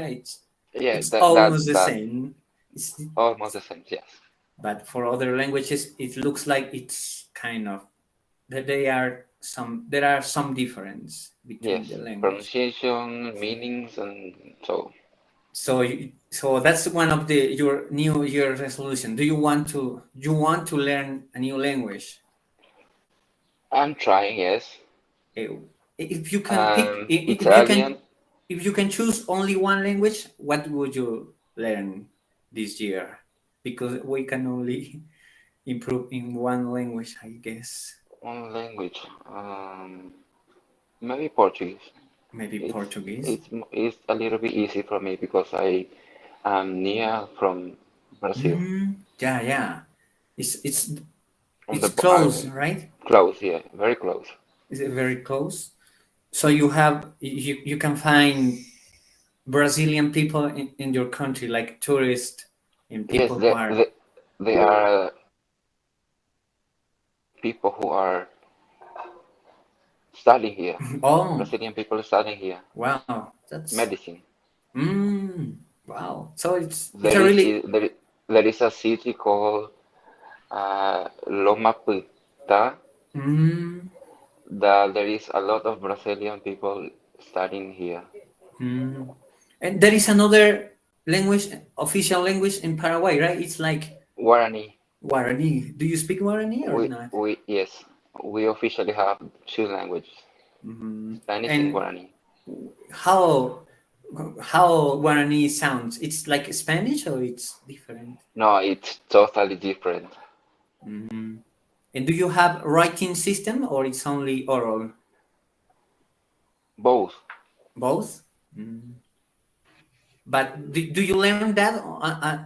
Speaker 7: Yeah,
Speaker 1: it's
Speaker 7: that that
Speaker 1: almost the
Speaker 7: that
Speaker 1: same. It's,
Speaker 7: almost the same. Yes.
Speaker 1: but for other languages, it looks like it's kind of that there are some difference between the
Speaker 7: Yes.
Speaker 1: language.
Speaker 7: Pronunciation, meanings, and so
Speaker 1: So that's one of your New Year resolution. Do you want to learn a new language?
Speaker 7: I'm trying. Yes.
Speaker 1: Eh, If you can pick,
Speaker 7: Italian.
Speaker 1: if you can choose only one language, what would you learn this year? Because we can only improve in one language, I guess.
Speaker 7: One language. Maybe Portuguese.
Speaker 1: Maybe
Speaker 7: It's
Speaker 1: Portuguese.
Speaker 7: it's a little bit easy for me because I am near from Brazil,
Speaker 1: Yeah, yeah. It's
Speaker 7: from
Speaker 1: it's
Speaker 7: the
Speaker 1: close, right?
Speaker 7: close here, very close.
Speaker 1: Is it very close? So you can find Brazilian people in your country, like tourists and
Speaker 7: Yes,
Speaker 1: people who are.
Speaker 7: they are people who are studying here.
Speaker 1: Oh,
Speaker 7: Brazilian people studying here
Speaker 1: wow, that's
Speaker 7: medicine.
Speaker 1: mm, wow. So it's
Speaker 7: There
Speaker 1: a
Speaker 7: is
Speaker 1: really
Speaker 7: there is a city called Loma Preta
Speaker 1: mm,
Speaker 7: that there is a lot of Brazilian people studying here.
Speaker 1: Mm. And there is another language, official language in Paraguay, right? It's like
Speaker 7: Guarani.
Speaker 1: Guarani. Do you speak Guarani or not?
Speaker 7: We yes, we officially have two languages, Spanish and
Speaker 1: And
Speaker 7: Guarani.
Speaker 1: how how Guarani sounds? It's like Spanish or it's different?
Speaker 7: No, it's totally different.
Speaker 1: Mhm. And do you have writing system or it's only oral?
Speaker 7: Both.
Speaker 1: Both? Mm. But do you learn that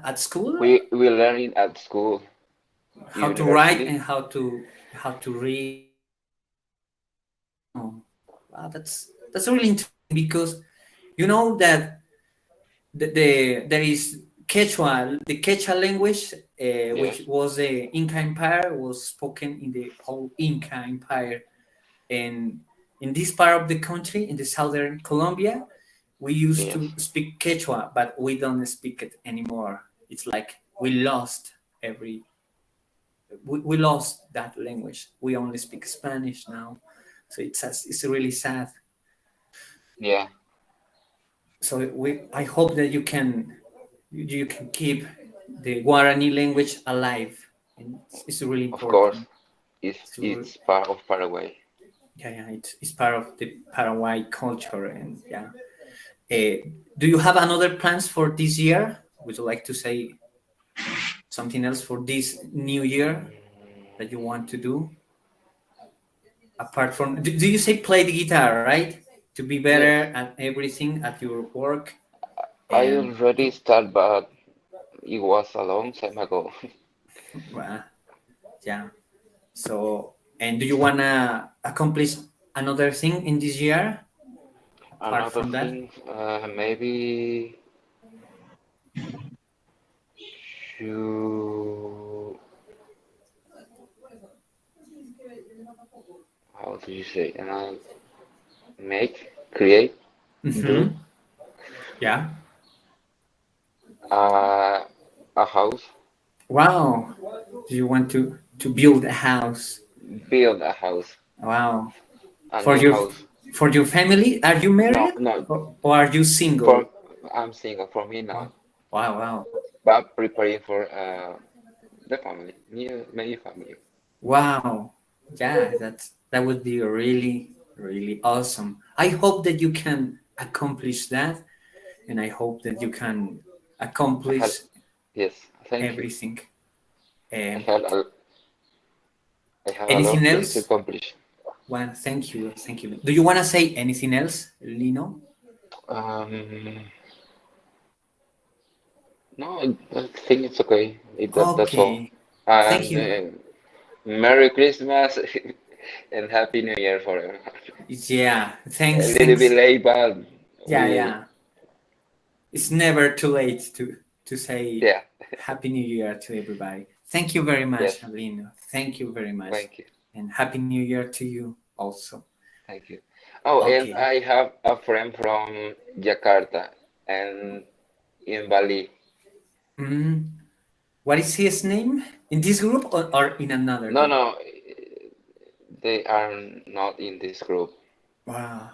Speaker 1: at school?
Speaker 7: We learn it at school,
Speaker 1: How to write
Speaker 7: university.
Speaker 1: and how to read? Oh, wow, that's really interesting because you know that there is Quechua, the Quechua language,
Speaker 7: Yes,
Speaker 1: which was the Inca Empire, was spoken in the whole Inca Empire, and in this part of the country, in the southern Colombia, we used
Speaker 7: yes,
Speaker 1: to speak Quechua, but we don't speak it anymore. It's like we lost every we lost that language. We only speak Spanish now, so it's really sad.
Speaker 7: yeah,
Speaker 1: So I hope that you can keep the Guarani language alive, and it's really
Speaker 7: of course.
Speaker 1: important.
Speaker 7: It's part of Paraguay.
Speaker 1: Yeah, it's part of the Paraguay culture, and yeah. Do you have another plans for this year? Would you like to say something else for this new year that you want to do? Apart from, do you say play the guitar, right? To be
Speaker 7: Yes,
Speaker 1: better at everything at your work,
Speaker 7: I
Speaker 1: and
Speaker 7: already started, but it was a long time ago.
Speaker 1: well, yeah. So, and do you wanna accomplish another thing in this year apart
Speaker 7: Another
Speaker 1: from that?
Speaker 7: thing, maybe to how do you say? Make, create, do
Speaker 1: Mm-hmm. Yeah.
Speaker 7: uh, a house,
Speaker 1: Wow. Do you want to build a house?
Speaker 7: build a house,
Speaker 1: Wow.
Speaker 7: a
Speaker 1: For
Speaker 7: new
Speaker 1: your
Speaker 7: house.
Speaker 1: for your family? Are you
Speaker 7: No,
Speaker 1: married
Speaker 7: no,
Speaker 1: or are you single?
Speaker 7: for I'm single for me now,
Speaker 1: Wow. Wow. Wow.
Speaker 7: but preparing for the family, new family.
Speaker 1: Wow. Yeah, that would be really, really awesome. I hope that you can accomplish that, and I hope that you can
Speaker 7: I had,
Speaker 1: accomplish
Speaker 7: yes, thank you.
Speaker 1: everything.
Speaker 7: I
Speaker 1: Um,
Speaker 7: had a, I have a lot
Speaker 1: anything
Speaker 7: of things to
Speaker 1: else?
Speaker 7: accomplish.
Speaker 1: Well, thank you, thank you. Do you want to say anything else, Lino?
Speaker 7: Um, no, I think it's okay. That's all.
Speaker 1: Okay, thank
Speaker 7: And
Speaker 1: you.
Speaker 7: Merry Christmas and Happy New Year for everyone.
Speaker 1: Yeah,
Speaker 7: A
Speaker 1: thanks,
Speaker 7: little bit
Speaker 1: thanks.
Speaker 7: late, but
Speaker 1: Yeah,
Speaker 7: we,
Speaker 1: yeah. It's never too late to say
Speaker 7: yeah,
Speaker 1: Happy New Year to everybody. Thank you very
Speaker 7: yes,
Speaker 1: much, Lino. Thank you very much,
Speaker 7: thank you,
Speaker 1: and Happy New Year to you also.
Speaker 7: thank you. Oh, and
Speaker 1: Okay.
Speaker 7: I have a friend from Jakarta and in Bali.
Speaker 1: Mm, what is his name in this group or in another
Speaker 7: No,
Speaker 1: group?
Speaker 7: no, they are not in this group.
Speaker 1: Wow,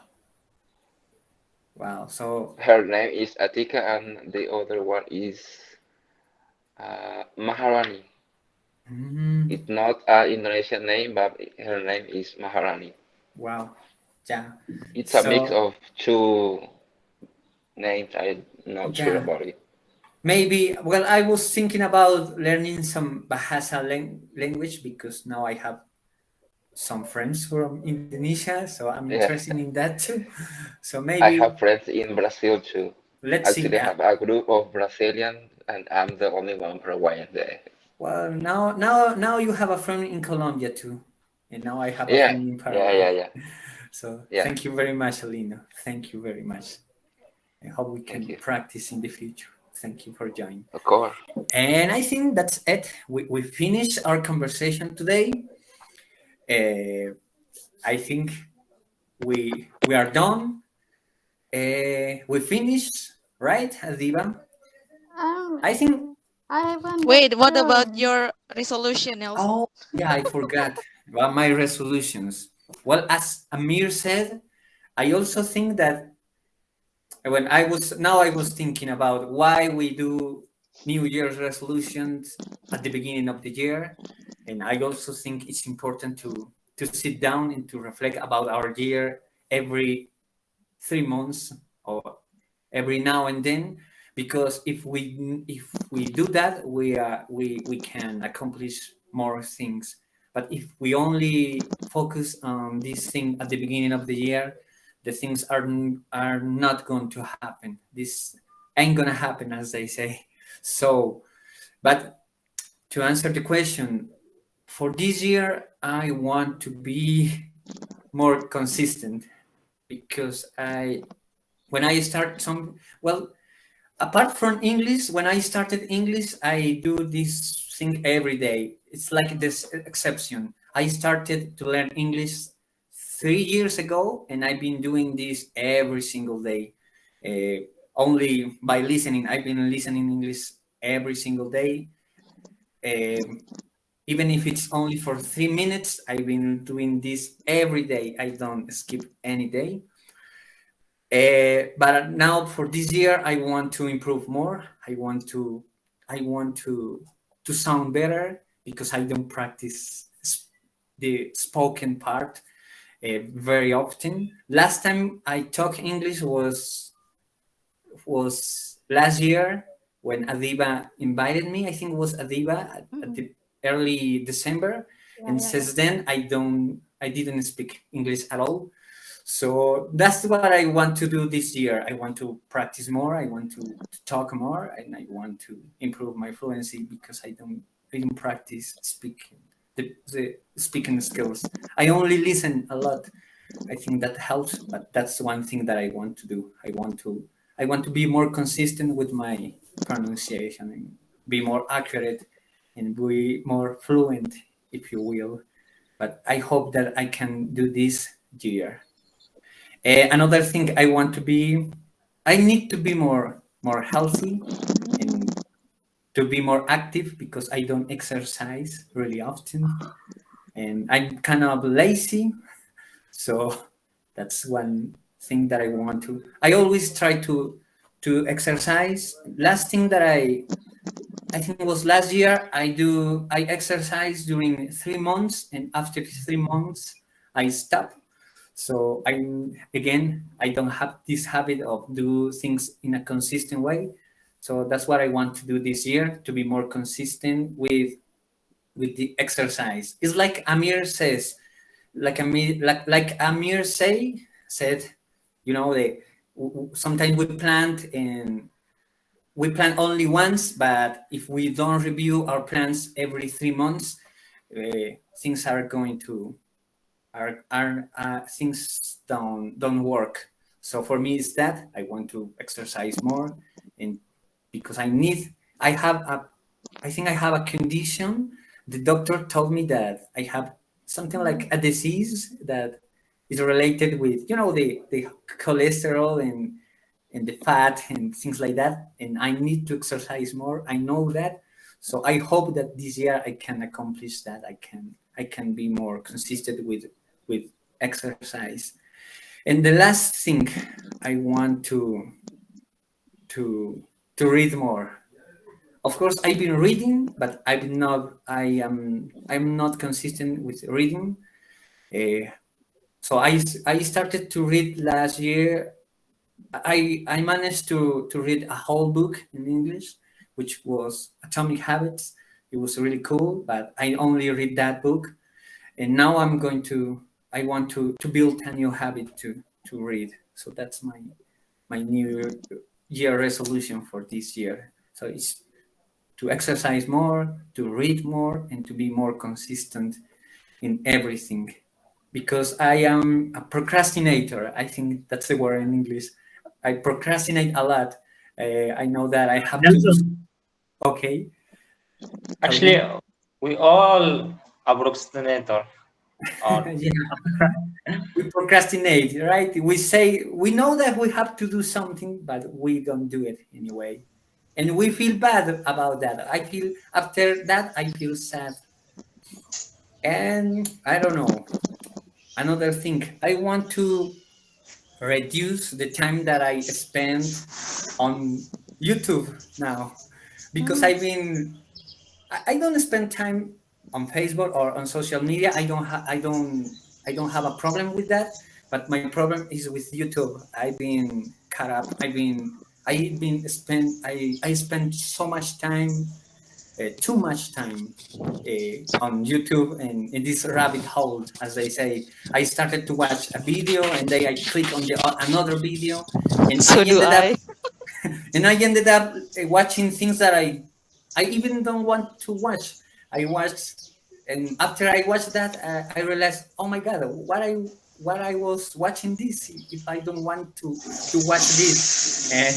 Speaker 1: wow. So,
Speaker 7: Her name is Atika, and the other one is Maharani.
Speaker 1: mm,
Speaker 7: It's not an Indonesian name, but her name is Maharani.
Speaker 1: wow, yeah.
Speaker 7: It's a mix
Speaker 1: So,
Speaker 7: of two names. I'm not sure
Speaker 1: yeah.
Speaker 7: about it.
Speaker 1: Maybe, well, I was thinking about learning some Bahasa language because now I have some friends from Indonesia, so I'm
Speaker 7: Yeah,
Speaker 1: interested in that too. So
Speaker 7: I
Speaker 1: maybe
Speaker 7: have friends in Brazil too.
Speaker 1: let's see.
Speaker 7: Actually, I have a group of Brazilians, and I'm the only one Paraguayan there.
Speaker 1: Well, now you have a friend in Colombia too, and now I have a
Speaker 7: Yeah,
Speaker 1: friend in
Speaker 7: yeah, yeah,
Speaker 1: Paraguay.
Speaker 7: yeah,
Speaker 1: So
Speaker 7: yeah.
Speaker 1: thank you very much, Alina. Thank you very much. I hope we
Speaker 7: Thank
Speaker 1: can
Speaker 7: you.
Speaker 1: practice in the future. Thank you for joining.
Speaker 7: Of course.
Speaker 1: And I think that's it. We finished our conversation today. I think we are done. We finished, right, Adiba? I think.
Speaker 2: I haven't got
Speaker 4: Wait, what about
Speaker 2: turn.
Speaker 4: your resolution, Nelson?
Speaker 1: Oh, yeah, I forgot about my resolutions. Well, as Amir said, I also think that when I was thinking about why we do New Year's resolutions at the beginning of the year, and I also think it's important to sit down and to reflect about our year every 3 months or every now and then, because if we do that, we can accomplish more things. But if we only focus on this thing at the beginning of the year, the things are not going to happen. This ain't gonna happen, as they say. So, but to answer the question, for this year, I want to be more consistent, because when I start well, apart from English, when I started English, I do this thing every day. It's like this exception. I started to learn English 3 years ago, and I've been doing this every single day. Only by listening, I've been listening English every single day. Even if it's only for 3 minutes, I've been doing this every day. I don't skip any day. But now for this year, I want to improve more. I want to sound better, because I don't practice the spoken part very often. Last time I talked English was last year, when Adibah invited me. I think it was Adibah at the early December, and since then I didn't speak English at all. So that's what I want to do this year. I want to practice more. I want to talk more, and I want to improve my fluency, because I don't practice speaking the speaking skills. I only listen a lot. I think that helps, but that's one thing that I want to do. I want to be more consistent with my pronunciation, and be more accurate, and be more fluent, if you will. But I hope that I can do this year. Another thing I need to be more healthy, and to be more active, because I don't exercise really often, and I'm kind of lazy. So that's one thing that I want to. I always try to exercise. Last thing that I think it was last year. I exercise during 3 months, and after 3 months I stop. So I don't have this habit of do things in a consistent way. So that's what I want to do this year, to be more consistent with the exercise. It's like Amir says, like Amir said, sometimes we plant only once, but if we don't review our plans every 3 months, things are going to things don't work. So for me, it's that I want to exercise more, and because I think I have a condition. The doctor told me that I have something like a disease that is related with the cholesterol and the fat and things like that, and I need to exercise more. I know that. So I hope that this year I can accomplish that. I can be more consistent with exercise. And the last thing, I want to read more. Of course, I've been reading, but I'm not consistent with reading. So I started to read last year. I managed to read a whole book in English, which was Atomic Habits. It was really cool, but I only read that book. And now I want to build a new habit to read. So that's my new year resolution for this year. So it's to exercise more, to read more, and to be more consistent in everything. Because I am a procrastinator. I think that's the word in English. I procrastinate a lot. I know that I have to do. Okay.
Speaker 5: Actually, we all a procrastinator. Or
Speaker 1: Yeah. We procrastinate, right? We know that we have to do something, but we don't do it anyway. And we feel bad about that. After that, I feel sad. And I don't know. Another thing, I want reduce the time that I spend on YouTube now, because
Speaker 2: Mm.
Speaker 1: I've been I don't spend time on Facebook or on social media. I don't have a problem with that. But my problem is with YouTube. I've been caught up. I spent so much time, too much time, on YouTube and in this rabbit hole, as they say. I started to watch a video and then I click on the another video, and I
Speaker 4: So do
Speaker 1: ended up
Speaker 4: I.
Speaker 1: watching things that I even don't want to watch. I watched, and after I watched that, I realized, oh my god, what I was watching this if I don't want to watch this, and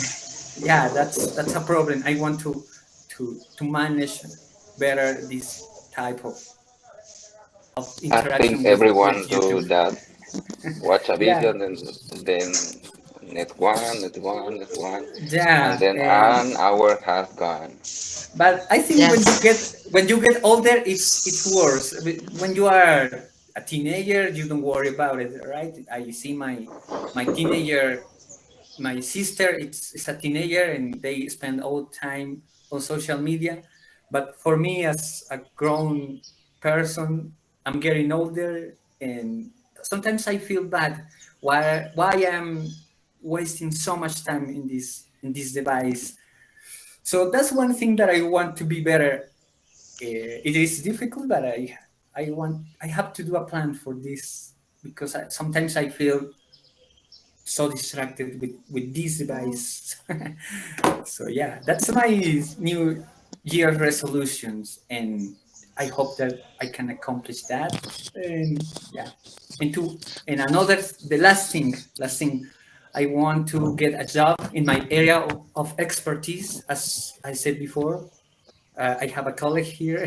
Speaker 1: yeah, that's a problem. I want to manage better this type of
Speaker 7: I think
Speaker 1: interaction with
Speaker 7: everyone do
Speaker 1: YouTube.
Speaker 7: that. Watch a video,
Speaker 1: Yeah,
Speaker 7: then net one, and
Speaker 1: yeah,
Speaker 7: then
Speaker 1: and
Speaker 7: an hour has gone.
Speaker 1: but I think
Speaker 4: Yes.
Speaker 1: when you get older, it's worse. When you are a teenager, you don't worry about it, right? I see my teenager, my sister. It's a teenager, and they spend all time on social media. But for me, as a grown person, I'm getting older, and sometimes I feel bad. Why I'm wasting so much time in this device? So that's one thing that I want to be better. It is difficult, but I have to do a plan for this, because sometimes I feel so distracted with this
Speaker 2: Mm.
Speaker 1: device. So yeah, that's my new year resolutions, and I hope that I can accomplish that. And yeah, and to and another last thing, I want to get a job in my area of expertise, as I said before. I have a colleague here.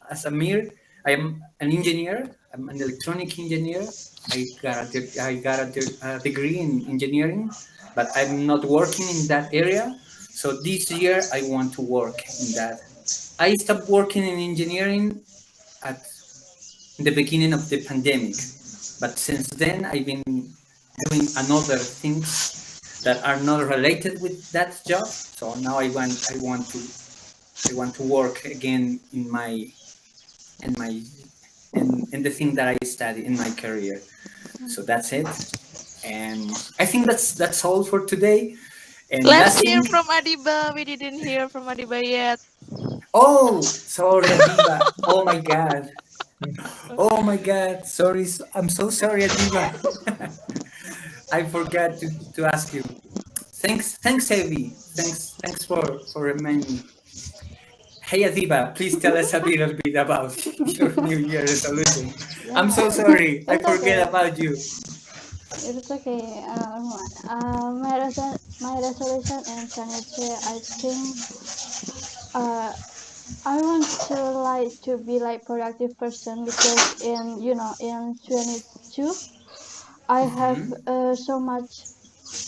Speaker 1: As Amir. I am an engineer. I'm an electronic engineer. I got a degree in engineering, but I'm not working in that area. So this year I want to work in that. I stopped working in engineering at the beginning of the pandemic, but since then I've been doing another things that are not related with that job. So now I want to work again in my in the thing that I study in my career. So that's it. And I think that's all for today. And
Speaker 8: Let's
Speaker 1: last
Speaker 8: hear
Speaker 1: thing,
Speaker 8: from Adiba. We didn't hear from Adiba yet.
Speaker 1: oh, sorry, Adiba. Oh my God. Oh my God. Sorry. I'm so sorry, Adiba. I forgot to ask you. Thanks, Evie. Thanks for reminding me. Hey, Adiba, please tell us a little bit about your New Year resolution. I'm
Speaker 2: Yeah,
Speaker 1: so sorry. I
Speaker 2: it's
Speaker 1: forget
Speaker 2: okay.
Speaker 1: about you.
Speaker 2: It's okay. My resolution in 23, I think uh, I want to be like productive person because in 22 I have
Speaker 1: Hmm.
Speaker 2: so much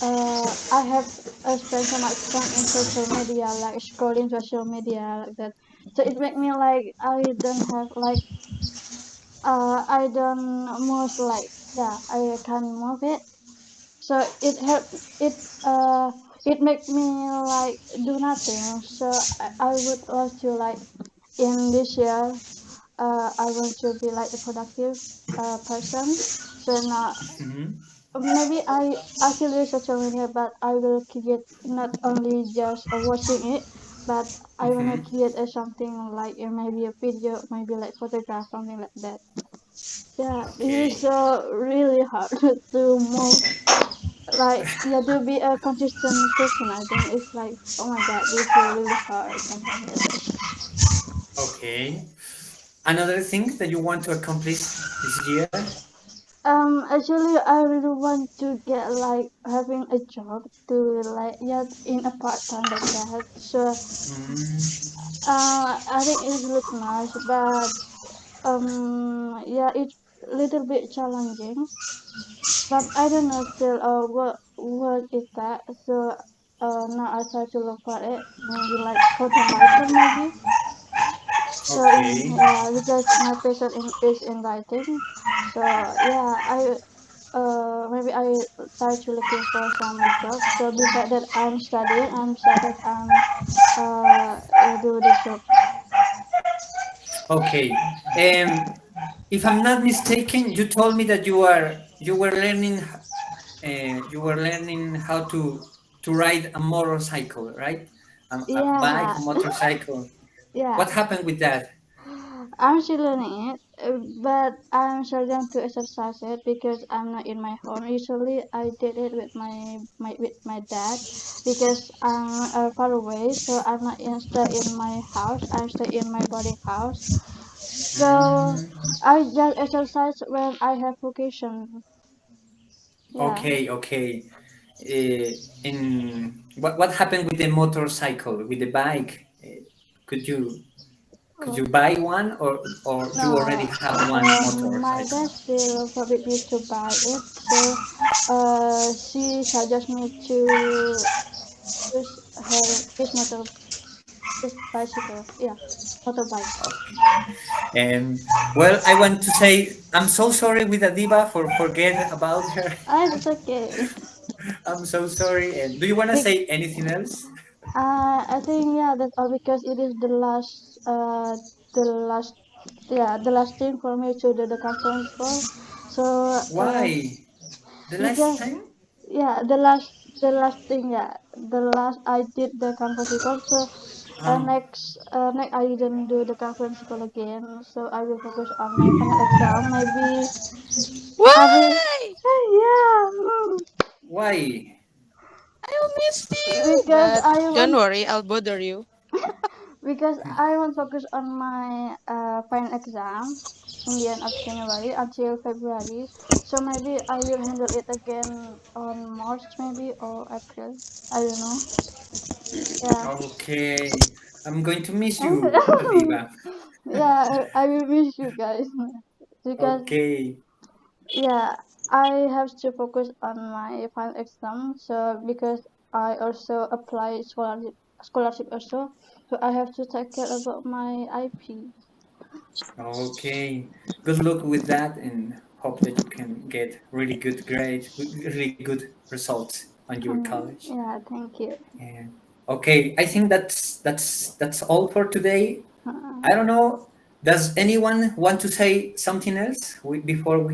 Speaker 2: I have spent so much time in social media, like scrolling social media like that. So it make me like I don't have like I don't move like yeah I can move it. So it uh it make me like do nothing. So I would love to like in this year I want to be like a productive person. So now
Speaker 1: Hmm.
Speaker 2: maybe I still use social media, but I will create not only just watching it, but I wanna
Speaker 1: Hmm.
Speaker 2: create something like maybe a video, maybe like photograph, something like that. Yeah, this is
Speaker 1: Okay.
Speaker 2: really hard to move. Like yeah, to be a consistent person, I think it's like oh my god, this is really hard, something like that.
Speaker 1: Okay. Another thing that you want to accomplish this year?
Speaker 2: Actually, I really want to get like having a job to like yeah in a part time like that. So
Speaker 1: Mm,
Speaker 2: I think it look nice, but yeah, it's little bit challenging. But I don't know still what is that. So now I try to look for it. Maybe like content writer maybe. So
Speaker 1: okay.
Speaker 2: yeah, because my passion is in writing. So yeah, maybe I try to looking for some job. So besides that, I'm studying, and besides that, do the job.
Speaker 1: Okay. If I'm not mistaken, you told me that you were learning how to ride a motorcycle, right? A bike,
Speaker 2: Yeah,
Speaker 1: a motorcycle.
Speaker 2: yeah.
Speaker 1: What happened with that?
Speaker 2: I'm still learning it, but I'm starting to exercise it because I'm not in my home. Usually, I did it with my dad because I'm far away, so I'm not stay in my house. I'm stay in my boarding house. So
Speaker 1: Mhm.
Speaker 2: I just exercise when I have vacation. Yeah.
Speaker 1: Okay, okay. In what happened with the motorcycle, with the bike? Could you could
Speaker 2: Oh,
Speaker 1: you buy one, or you already
Speaker 2: no,
Speaker 1: have one
Speaker 2: my
Speaker 1: motorcycle?
Speaker 2: dad still forbid me to buy it, so she suggest me to use his his bicycle. Yeah, motorbike.
Speaker 1: Okay. Well, I want to say I'm so sorry with Adiba for forget about her.
Speaker 2: Ah, that's okay.
Speaker 1: I'm so sorry. And do you want to
Speaker 2: Be-
Speaker 1: say anything else?
Speaker 2: I think yeah, that's all because it is the last, yeah, the last thing for me to do the conference call. So
Speaker 1: Why? The last
Speaker 2: because
Speaker 1: time?
Speaker 2: yeah, the last thing, yeah, the last I did the conference call. So
Speaker 1: Oh,
Speaker 2: next I didn't do the conference call again. So I will focus on my final exam. Maybe I will.
Speaker 8: Why?
Speaker 2: Yeah,
Speaker 1: why?
Speaker 8: I'll miss you.
Speaker 2: because
Speaker 8: But
Speaker 2: I
Speaker 8: don't
Speaker 2: want
Speaker 8: worry, I'll bother you.
Speaker 2: because I want focus on my final exam in the end of January until February. So maybe I will handle it again on March maybe or April. I don't know. Yeah.
Speaker 1: Okay. I'm going to miss you, Adiba.
Speaker 2: Yeah, I will miss you guys because
Speaker 1: Okay.
Speaker 2: yeah, I have to focus on my final exam. So because I also apply scholarship also, so I have to take care about my IP.
Speaker 1: Okay. Good luck with that, and hope that you can get really good grades, really good results on your college.
Speaker 2: Yeah, thank you.
Speaker 1: And okay, I think that's all for today.
Speaker 2: Uh,
Speaker 1: I don't know. Does anyone want to say something else before we